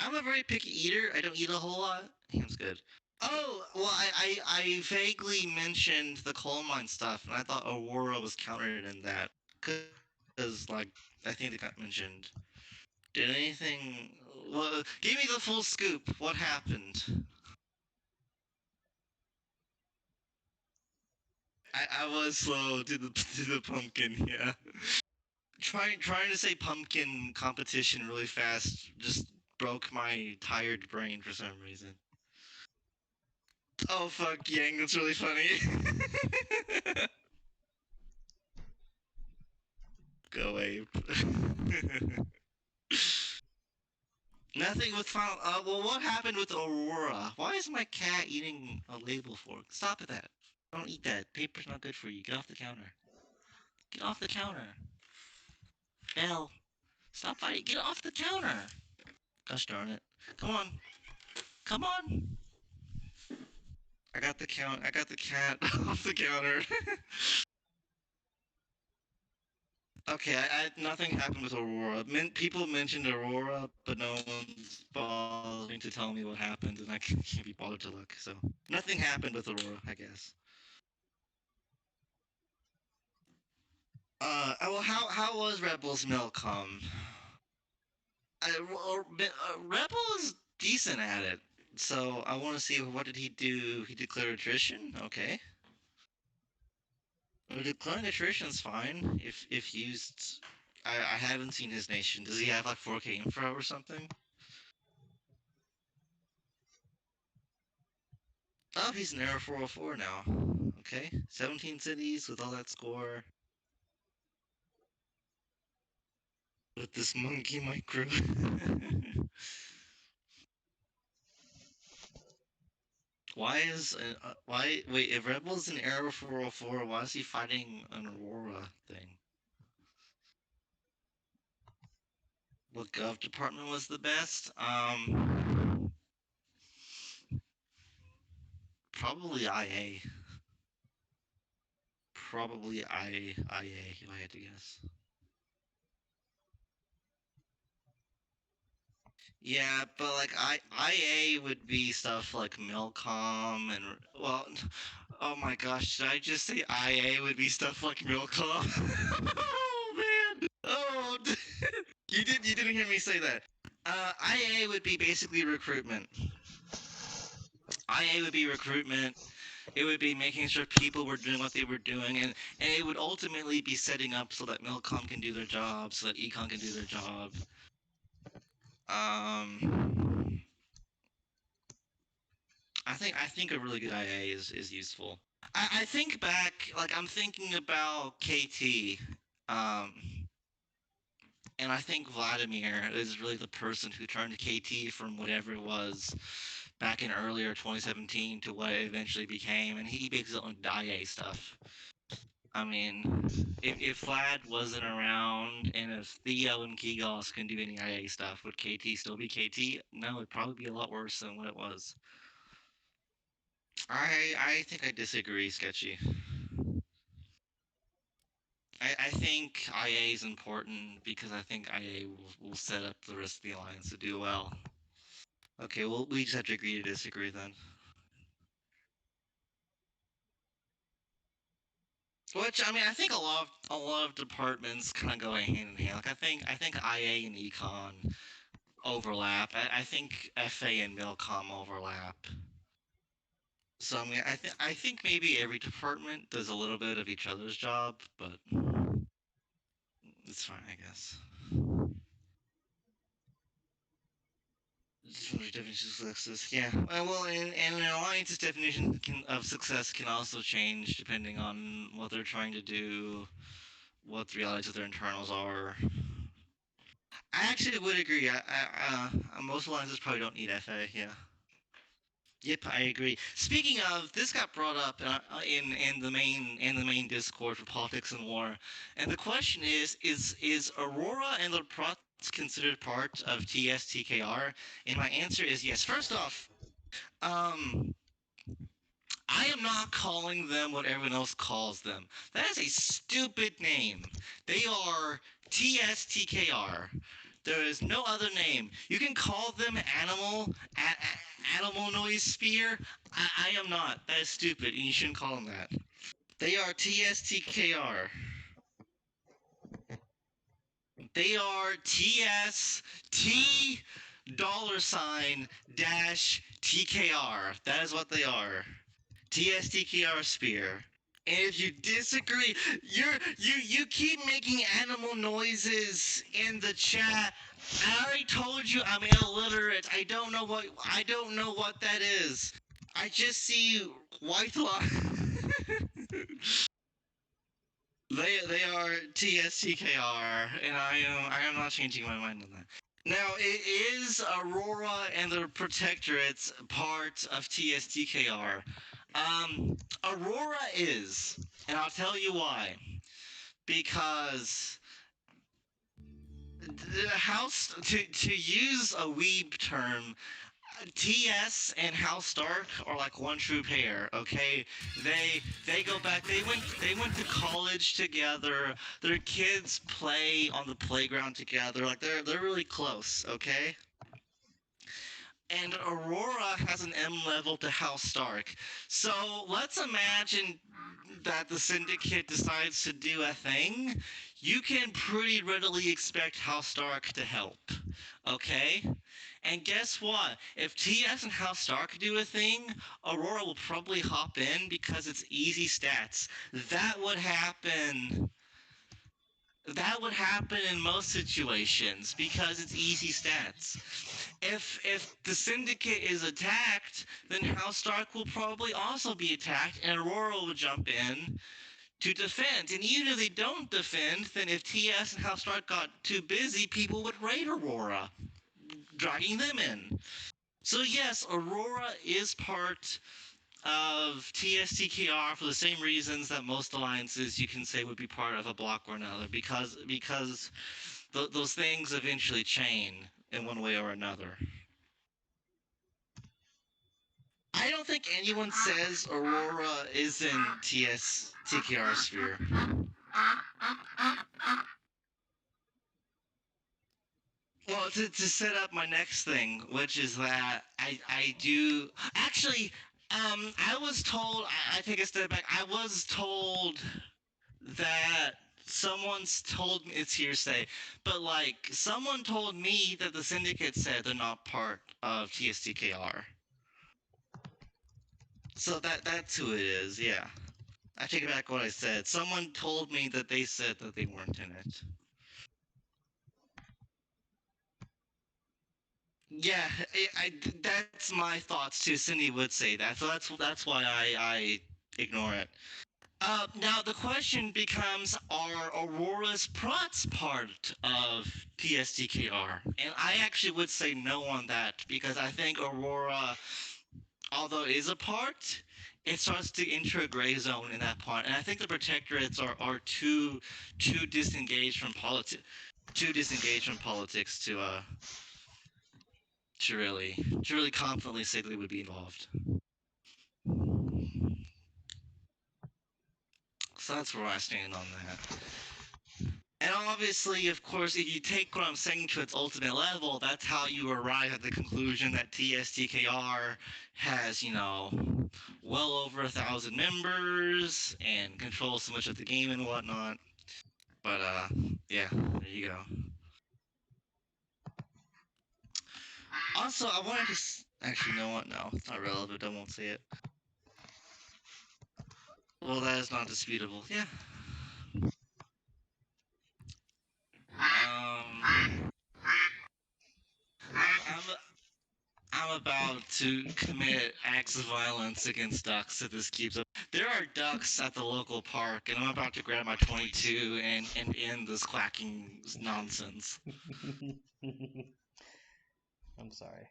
I'm a very picky eater. I don't eat a whole lot. Ham's good. Oh, well, I vaguely mentioned the coal mine stuff, and I thought Aurora was counted in that. Because, like, I think it got mentioned. Did anything. Well, give me the full scoop. What happened? I was slow to the pumpkin, yeah. Trying to say pumpkin competition really fast just broke my tired brain for some reason. Oh, fuck, Yang, that's really funny. Go ape. Nothing with final. Well, what happened with Aurora? Why is my cat eating a label fork? Stop it, that. Don't eat that. Paper's not good for you. Get off the counter. Get off the counter. Belle, stop fighting. Get off the counter. Gosh darn it. Come on. Come on. I got the cat off the counter. Okay, nothing happened with Aurora. People mentioned Aurora, but no one's bothering to tell me what happened, and I can't be bothered to look. So nothing happened with Aurora, I guess. Well, how was Rebel's Milcom? Rebel is decent at it, so I want to see what did he do. He declared attrition. Okay, well, declaring attrition's fine if used. I haven't seen his nation. Does he have like 4K info or something? Oh, he's an Era 404 now. Okay, 17 cities with all that score. With this monkey micro. Why is why wait if Rebel's an Arrow 404? Why is he fighting an Aurora thing? What gov department was the best? Probably IA. Probably IA if I had to guess. Yeah, but like IA would be stuff like Milcom and well, oh my gosh, did I just say IA would be stuff like Milcom? Oh man! Oh, you didn't hear me say that. IA would be basically recruitment. IA would be recruitment. It would be making sure people were doing what they were doing, and it would ultimately be setting up so that Milcom can do their job, so that Econ can do their job. Um, I think a really good IA is useful. I think back, like I'm thinking about KT, um, and I think Vladimir is really the person who turned KT from whatever it was back in earlier 2017 to what it eventually became, and he makes his own IA stuff. I mean, if Vlad wasn't around and if Theo and Kegos can do any IA stuff, would KT still be KT? No, it'd probably be a lot worse than what it was. I think I disagree, Sketchy. I think IA is important because I think IA will set up the rest of the alliance to do well. Okay, well, we just have to agree to disagree then. Which I mean, I think a lot of departments kind of go hand in hand. Like I think IA and Econ overlap. I think FA and Milcom overlap. So I mean, I think maybe every department does a little bit of each other's job, but it's fine, I guess. Definition of success, yeah. Well, and an alliance's definition of success can also change depending on what they're trying to do, what the realities of their internals are. I actually would agree. Most alliances probably don't need FA. Yeah. Yep, I agree. Speaking of, this got brought up in the main Discord for politics and war, and the question is Aurora and the Prots considered part of TSTKR? And my answer is yes. First off, um, I am not calling them what everyone else calls them. That is a stupid name. They are TSTKR. There is no other name. You can call them animal noise spear. I am not. That is stupid, and you shouldn't call them that. They are TSTKR. They are TST dash TKR. That is what they are. TSTKR spear. And if you disagree, you keep making animal noises in the chat. I already told you I'm illiterate. I don't know what that is. I just see white line. They are TSTKR, and I am not changing my mind on that. Now, it is Aurora and the Protectorate's part of TSTKR. Aurora is, and I'll tell you why. Because the house, to use a weeb term, TS and House Stark are like one true pair. Okay, they go back. They went to college together. Their kids play on the playground together. Like they're really close. Okay. And Aurora has an M level to House Stark. So let's imagine that the Syndicate decides to do a thing. You can pretty readily expect House Stark to help. Okay? And guess what? If TS and House Stark do a thing, Aurora will probably hop in because it's easy stats. That would happen. That would happen in most situations because it's easy stats. If the Syndicate is attacked, then House Stark will probably also be attacked, and Aurora will jump in to defend. And even if they don't defend, then if TS and House Stark got too busy, people would raid Aurora, dragging them in. So yes, Aurora is part of TSTKR for the same reasons that most alliances you can say would be part of a block or another, because those things eventually chain in one way or another. I don't think anyone says Aurora isn't TKR sphere. Well, to set up my next thing, which is that I do actually. I was told. I take a step back. I was told that someone's told me it's hearsay, but like someone told me that the Syndicate said they're not part of TSTKR. So that's who it is. Yeah, I take back what I said. Someone told me that they said that they weren't in it. Yeah, that's my thoughts too. Cindy would say that, so that's why I ignore it. Now the question becomes: are Aurora's prots part of TSTKR? And I actually would say no on that because I think Aurora, although it is a part, it starts to enter a gray zone in that part, and I think the Protectorates are too disengaged from politics, to really confidently say they would be involved. So that's where I stand on that. obviously, of course, if you take what I'm saying to its ultimate level, that's how you arrive at the conclusion that TSTKR has, well over 1,000 members and controls so much of the game and whatnot. But yeah, there you go. Also, I wanted to actually, you know what? No, it's not relevant. I won't say it. Well, that is not disputable. Yeah. I'm, I'm, I'm about to commit acts of violence against ducks if this keeps up. There are ducks at the local park, and I'm about to grab my 22 and end this quacking nonsense. I'm sorry.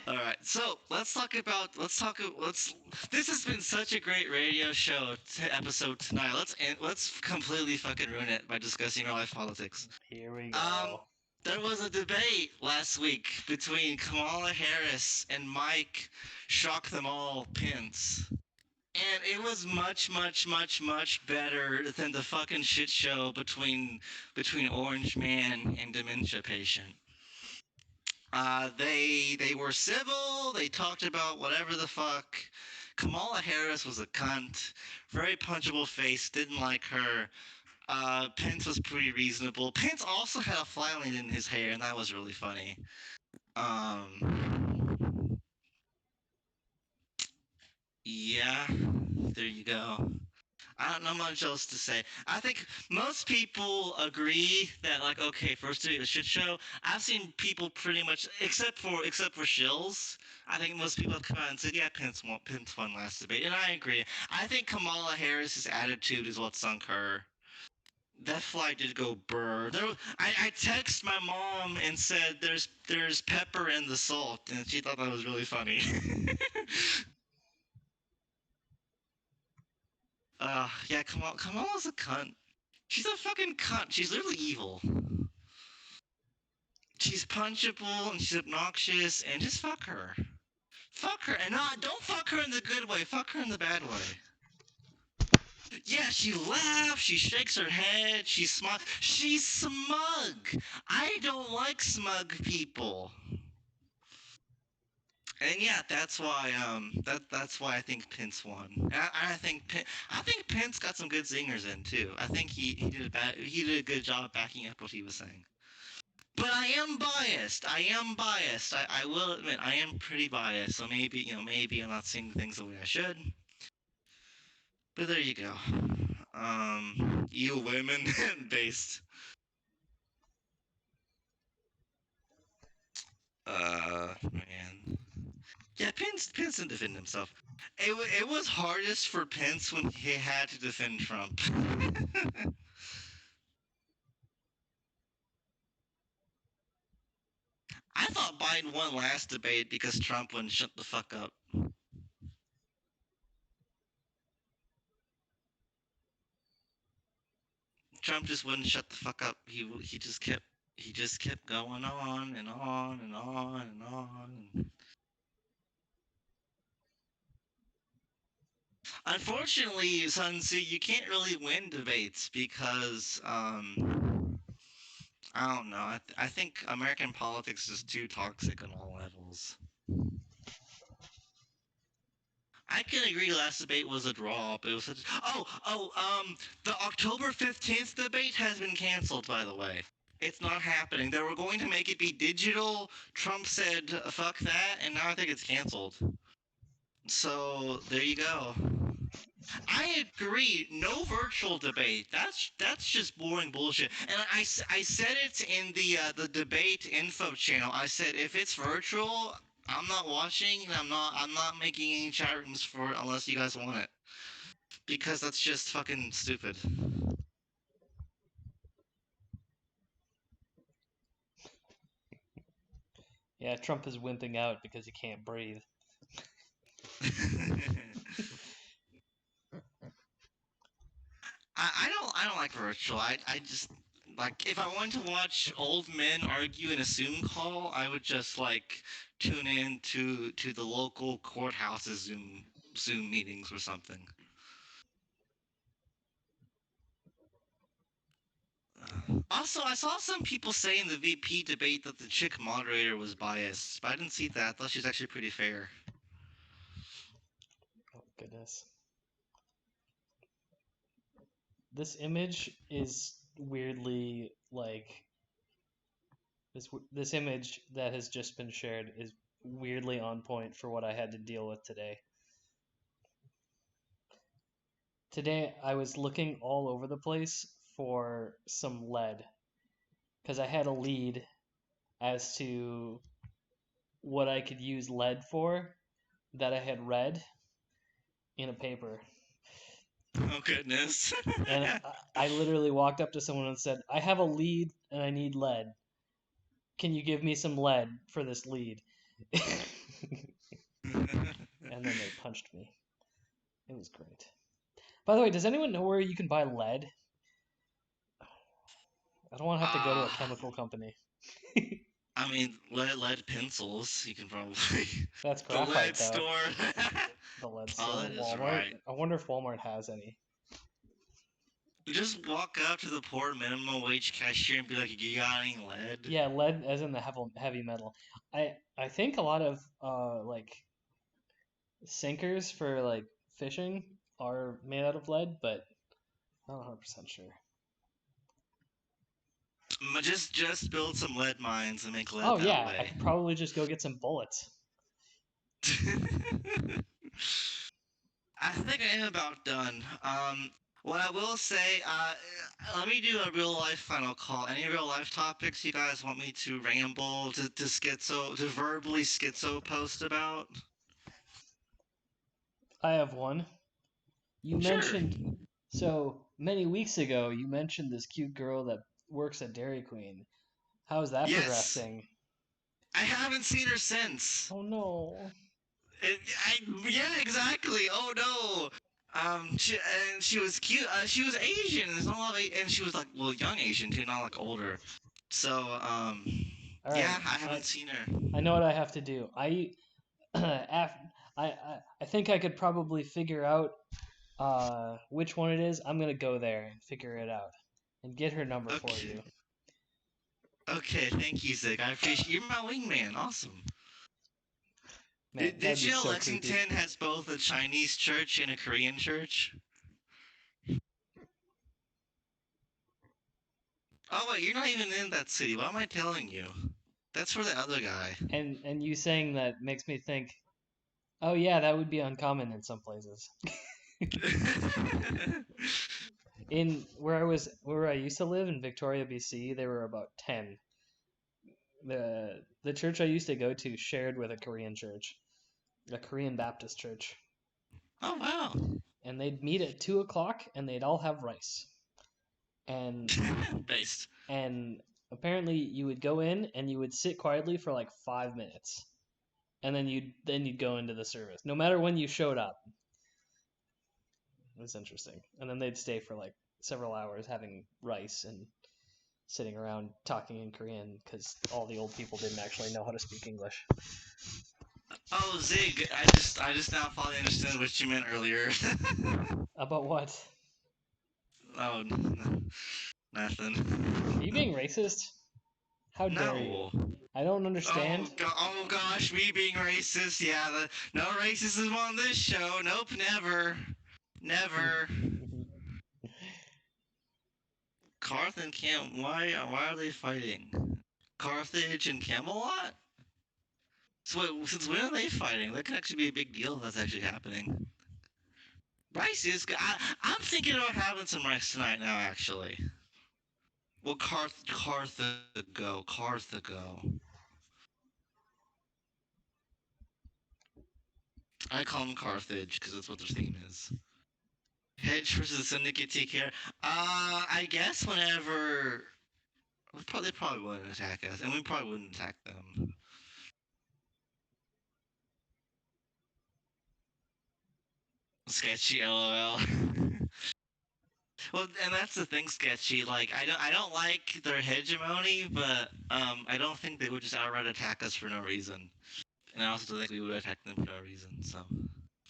All right, so let's talk. This has been such a great radio show episode tonight. Let's completely fucking ruin it by discussing real life politics. Here we go. There was a debate last week between Kamala Harris and Mike Shock Them All Pence. And it was much, much, much, much better than the fucking shit show between Orange Man and Dementia Patient. They were civil. They talked about whatever the fuck. Kamala Harris was a cunt, very punchable face. Didn't like her. Pence was pretty reasonable. Pence also had a fly line in his hair, and that was really funny. Yeah, there you go. I don't know much else to say. I think most people agree that, like, okay, first to be a shit show. I've seen people pretty much, except for shills. I think most people have come out and said, yeah, Pence won last debate, and I agree. I think Kamala Harris's attitude is what sunk her. That fly did go burr. I text my mom and said there's pepper in the salt, and she thought that was really funny. Yeah, Kamala's a cunt. She's a fucking cunt. She's literally evil. She's punchable and she's obnoxious, and just fuck her. Fuck her, and don't fuck her in the good way. Fuck her in the bad way. Yeah, she laughs, she shakes her head, she's smug. She's smug. I don't like smug people. And yeah, that's why that's why I think Pence won. I think Pence got some good zingers in too. I think he did a good job backing up what he was saying. But I am biased. I will admit I am pretty biased. So maybe I'm not seeing things the way I should. But there you go. You women based. Man. Yeah, Pence didn't defend himself. It was hardest for Pence when he had to defend Trump. I thought Biden won last debate because Trump wouldn't shut the fuck up. Trump just wouldn't shut the fuck up. He just kept going on and on and on and on. Unfortunately, Sun Tzu, you can't really win debates because I don't know. I think American politics is too toxic on all levels. I can agree last debate was a draw, but it was such... the October 15th debate has been canceled, by the way. It's not happening. They were going to make it be digital. Trump said, fuck that, and now I think it's canceled. So, there you go. I agree. No virtual debate. That's just boring bullshit. And I said it in the debate info channel. I said if it's virtual, I'm not watching, and I'm not making any chat rooms for it unless you guys want it, because that's just fucking stupid. Yeah, Trump is wimping out because he can't breathe. I don't like virtual. I just like if I wanted to watch old men argue in a Zoom call, I would just like tune in to the local courthouse's Zoom meetings or something. Also, I saw some people say in the VP debate that the chick moderator was biased, but I didn't see that. I thought she was actually pretty fair. Oh goodness. This image is weirdly like this image that has just been shared is weirdly on point for what I had to deal with today. Today I was looking all over the place for some lead because I had a lead as to what I could use lead for that I had read in a paper. Oh goodness. And I literally walked up to someone and said, I have a lead and I need lead. Can you give me some lead for this lead? And then they punched me. It was great. By the way, does anyone know where you can buy lead? I don't want to have to go to a chemical company. I mean, lead pencils. You can probably. That's The lead graphite, though. store. The lead Oh, store, that is Walmart. right. I wonder if Walmart has any. You just walk up to the poor minimum wage cashier and be like, "You got any lead?" Yeah, lead as in the heavy metal. I think a lot of like sinkers for like fishing are made out of lead, but I'm not 100% sure. Just build some lead mines and make lead Oh that yeah, I way. could probably just go get some bullets. I think I am about done. What I will say, let me do a real life final call. Any real life topics you guys want me to ramble, to verbally schizo post about? I have one. You Sure. mentioned so many weeks ago. You mentioned this cute girl that works at Dairy Queen. How's that Yes. progressing? I haven't seen her since. Oh no. Yeah, exactly. Oh no. She was cute. She was Asian. There's not a lot of, and she was like, well, young Asian too, not like older. So, All right. yeah, I haven't seen her. I know what I have to do. I think I could probably figure out which one it is. I'm gonna go there and figure it out and get her number for Okay. you. Okay, thank you, Zig. I appreciate you're my wingman. Awesome. Man, Did you know so Lexington creepy. has both a Chinese church and a Korean church? Oh wait, you're not even in that city. What am I telling you? That's for the other guy. And you saying that makes me think, oh yeah, that would be uncommon in some places. In where I used to live in Victoria, BC, there were about 10. The church I used to go to shared with a Korean church, a Korean Baptist church. Oh wow. And they'd meet at 2 o'clock and they'd all have rice. And Based. and apparently you would go in and you would sit quietly for like 5 minutes. And then you'd go into the service. No matter when you showed up. It was interesting. And then they'd stay for like several hours having rice and sitting around talking in Korean because all the old people didn't actually know how to speak English. Oh Zig, I just now finally understand what you meant earlier. About what? Oh, nothing. Are you being racist? How dare you? No. I don't understand. Oh gosh, me being racist. Yeah, no racism on this show. Nope, never. Never. Carth and Cam, why are they fighting? Carthage and Camelot? So wait, since when are they fighting? That could actually be a big deal if that's actually happening. Rice is good. I'm thinking about having some rice tonight now, actually. Well, Carthago. I call them Carthage because that's what their theme is. Hedge versus Syndicate TKR. I guess whenever they probably wouldn't attack us, and we probably wouldn't attack them. Sketchy, lol. Well, and that's the thing, sketchy. Like, I don't like their hegemony, but I don't think they would just outright attack us for no reason. And I also don't think we would attack them for no reason. So,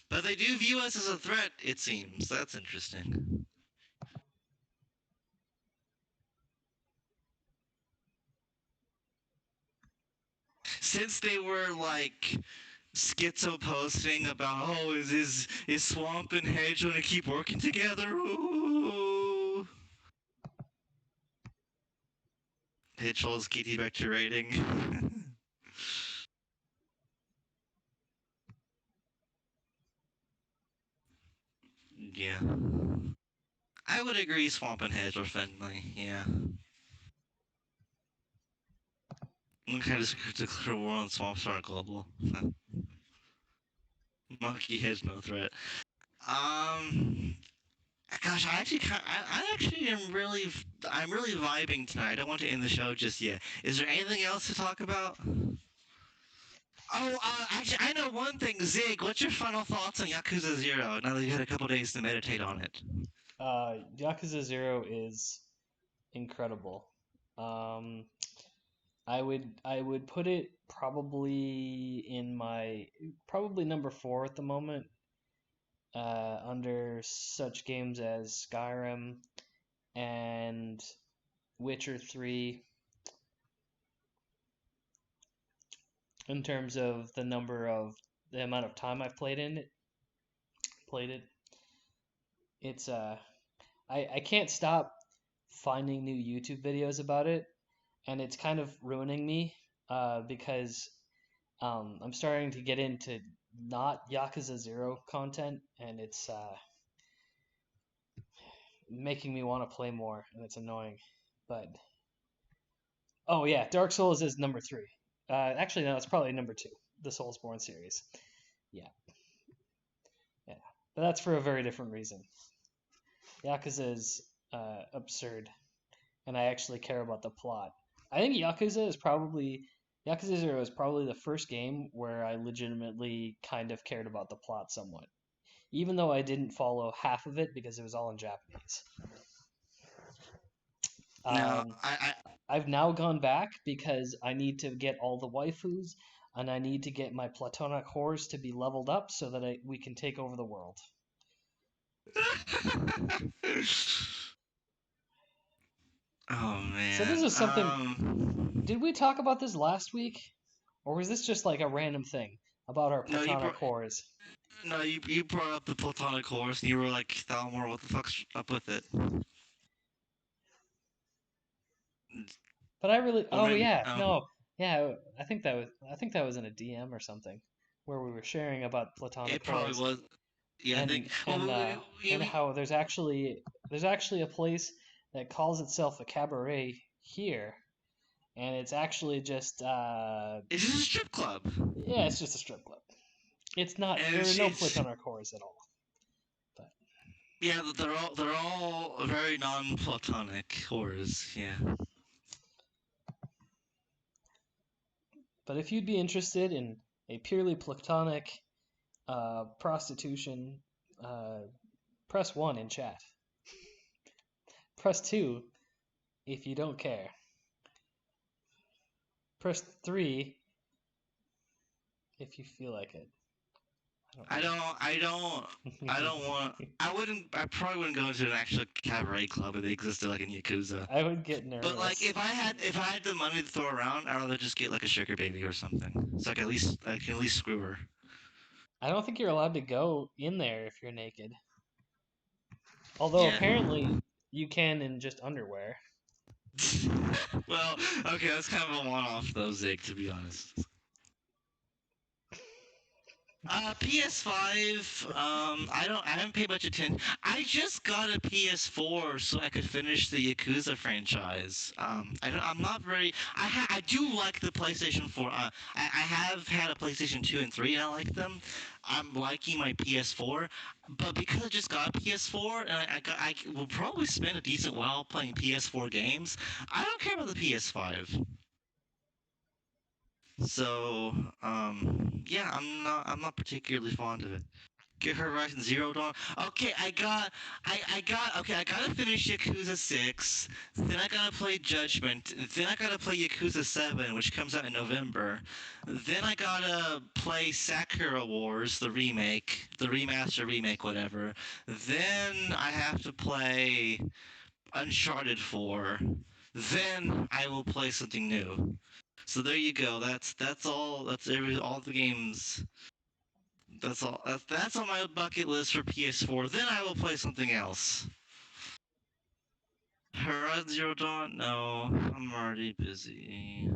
but they do view us as a threat. It seems that's interesting. since they were like schizo posting about is Swamp and Hedge gonna keep working together? Ooh. Hitchell's Kitty Vector rating. Yeah. I would agree Swamp and Hedge are friendly, yeah. Okay, just declare war on Swamps are global. Monkey Hedge no threat. Gosh, I actually I'm really vibing tonight. I don't want to end the show just yet. Is there anything else to talk about? Oh, actually, I know one thing. Zig, what's your final thoughts on Yakuza 0 now that you had a couple days to meditate on it? Yakuza 0 is incredible. Um, I would put it probably in my probably number 4 at the moment. Under such games as Skyrim and Witcher 3 in terms of the amount of time I've played it. It's I can't stop finding new YouTube videos about it, and it's kind of ruining me because I'm starting to get into not Yakuza 0 content, and it's making me want to play more, and it's annoying. But oh yeah, Dark Souls is number 3. Actually, no, it's probably number 2. The Soulsborne series. Yeah, but that's for a very different reason. Yakuza is absurd, and I actually care about the plot. I think Yakuza 0 is probably the first game where I legitimately kind of cared about the plot somewhat, even though I didn't follow half of it because it was all in Japanese. Now, I I've now gone back because I need to get all the waifus and I need to get my platonic whores to be leveled up so that we can take over the world. Oh man. So this is something. Did we talk about this last week, or was this just like a random thing about our platonic whores? No, you brought up the platonic horse, and you were like, Thalmor, what the fuck's up with it? But I really. Or Oh maybe, yeah, no, yeah. I think that was in a DM or something, where we were sharing about platonic it probably whores. was. Yeah, and I think. and how there's actually a place that calls itself a cabaret here, and it's actually just It's just a strip club. yeah, it's just a strip club. It's not. And There are no platonic whores at all. But yeah, they're all very non-platonic whores. Yeah. but if you'd be interested in a purely platonic prostitution, press 1 in chat. Press 2 if you don't care. Press 3 if you feel like it. I probably wouldn't go into an actual cabaret club if they existed like in Yakuza. I would get nervous. But like if I had the money to throw around, I'd rather just get like a sugar baby or something. So I can at least screw her. I don't think you're allowed to go in there if you're naked. Although apparently you can in just underwear. Well, okay, that's kind of a one-off though, Zig, to be honest. PS5. I haven't paid much attention. I just got a PS4 so I could finish the Yakuza franchise. I'm not very. I do like the PlayStation 4. I have had a PlayStation 2 and 3, and I like them. I'm liking my PS4, but because I just got a PS4 and I will probably spend a decent while playing PS4 games. I don't care about the PS5. So, yeah, I'm not particularly fond of it. Get Horizon Zero Dawn. Okay, I gotta finish Yakuza 6, then I gotta play Judgment, then I gotta play Yakuza 7, which comes out in November, then I gotta play Sakura Wars, the remaster remake, whatever, then I have to play Uncharted 4, then I will play something new. So there you go. That's all. That's all the games. That's all. That's on my bucket list for PS4. Then I will play something else. Horizon Zero Dawn? No, I'm already busy.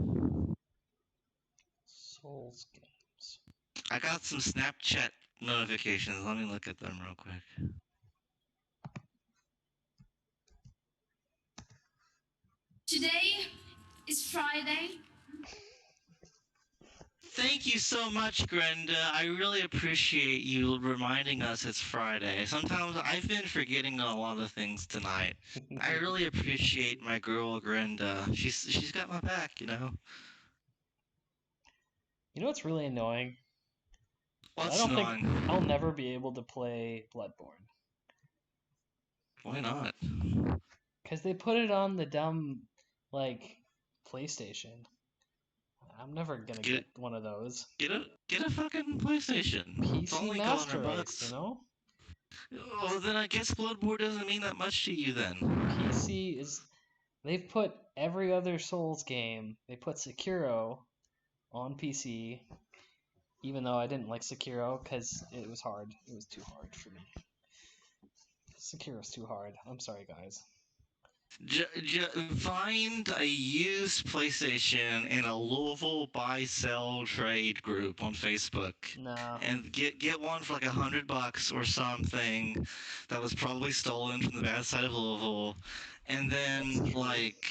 Souls games. I got some Snapchat notifications. Let me look at them real quick. Today is Friday. Thank you so much, Greta. I really appreciate you reminding us it's Friday. Sometimes I've been forgetting a lot of things tonight. I really appreciate my girl, Greta. She's got my back, you know. You know what's really annoying? I What's don't think not? I'll never be able to play Bloodborne. Why not? Because they put it on the dumb, like, PlayStation. I'm never gonna get one of those. Get a fucking PlayStation. It's PC only Master $100. Race, you know? Well, then I guess Bloodborne doesn't mean that much to you then. PC is. They've put every other Souls game. They put Sekiro on PC, even though I didn't like Sekiro because it was hard. It was too hard for me. Sekiro's too hard. I'm sorry, guys. Find a used PlayStation in a Louisville buy-sell trade group on Facebook. No. And get one for like $100 or something that was probably stolen from the bad side of Louisville, and then like,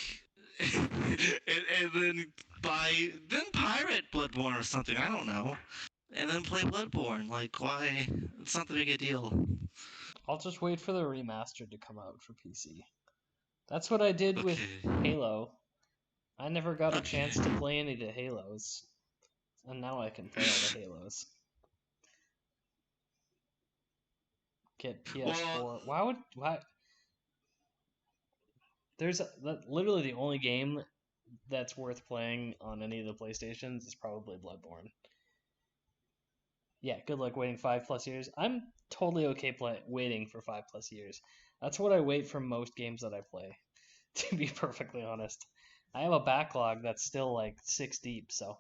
and then pirate Bloodborne or something. I don't know, and then play Bloodborne. Like, why? It's not the big a deal. I'll just wait for the remaster to come out for PC. That's what I did with Halo. I never got a chance to play any of the Halos, and now I can play all the Halos. Get PS4. Why? There's literally the only game that's worth playing on any of the PlayStations is probably Bloodborne. Yeah, good luck waiting 5+ years. I'm totally okay waiting for 5+ years. That's what I wait for most games that I play, to be perfectly honest. I have a backlog that's still like 6 deep, so.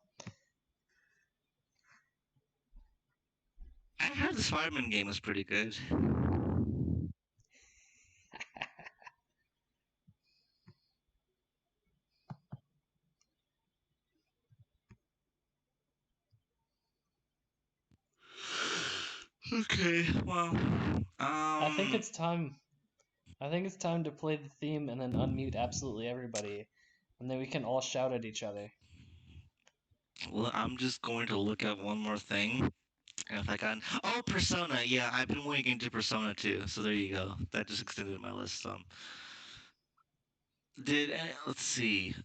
I heard the Spider-Man game was pretty good. Okay, well, I think it's time. I think it's time to play the theme and then unmute absolutely everybody, and then we can all shout at each other. Well, I'm just going to look at one more thing. And if I got Persona, yeah, I've been waiting into Persona too. So there you go. That just extended my list some. Let's see.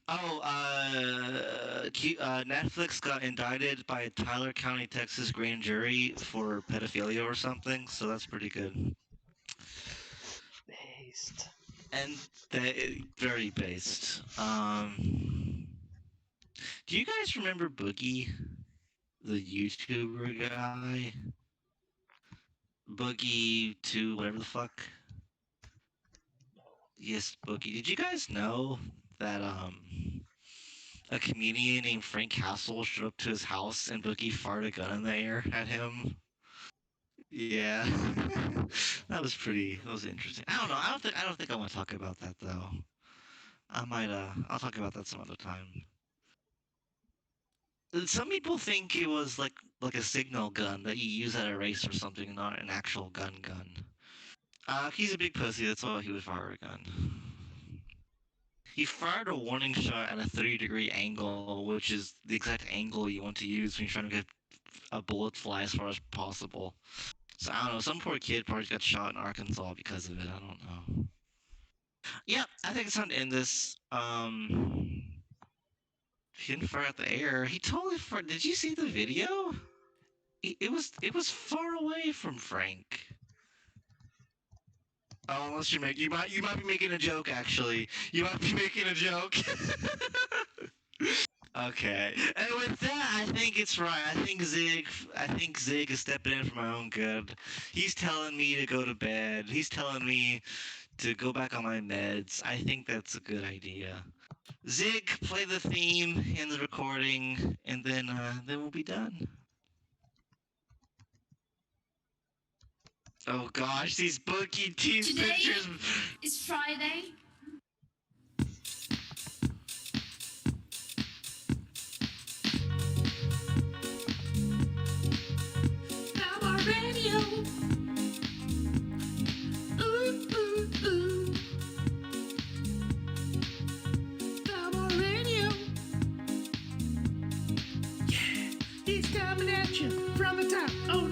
Netflix got indicted by a Tyler County, Texas grand jury for pedophilia or something. So that's pretty good. Based. And very based. Do you guys remember Boogie, the YouTuber guy? Boogie2, whatever the fuck. Yes, Boogie. Did you guys know that a comedian named Frank Castle showed up to his house and Boogie fired a gun in the air at him? Yeah. That was interesting. I don't know. I don't think I want to talk about that though. I'll talk about that some other time. Some people think it was like a signal gun that you use at a race or something, not an actual gun. He's a big pussy, that's why he would fire a gun. He fired a warning shot at a 30-degree angle, which is the exact angle you want to use when you're trying to get a bullet fly as far as possible. So I don't know, some poor kid probably got shot in Arkansas because of it, I don't know. Yeah, I think it's time to end this. He didn't fire out the air. He totally fired. Did you see the video? It was far away from Frank. Oh, unless you might be making a joke. Actually, you might be making a joke. Okay, and with that, I think it's right. I think Zig is stepping in for my own good. He's telling me to go to bed. He's telling me to go back on my meds. I think that's a good idea. Zig, play the theme and the recording, and then we'll be done. Oh gosh, these Bookie Tees Today pictures. is Friday. Thalmor Radio. Ooh, ooh, ooh. Thalmor Radio. Yeah, he's coming at you from the top. Oh,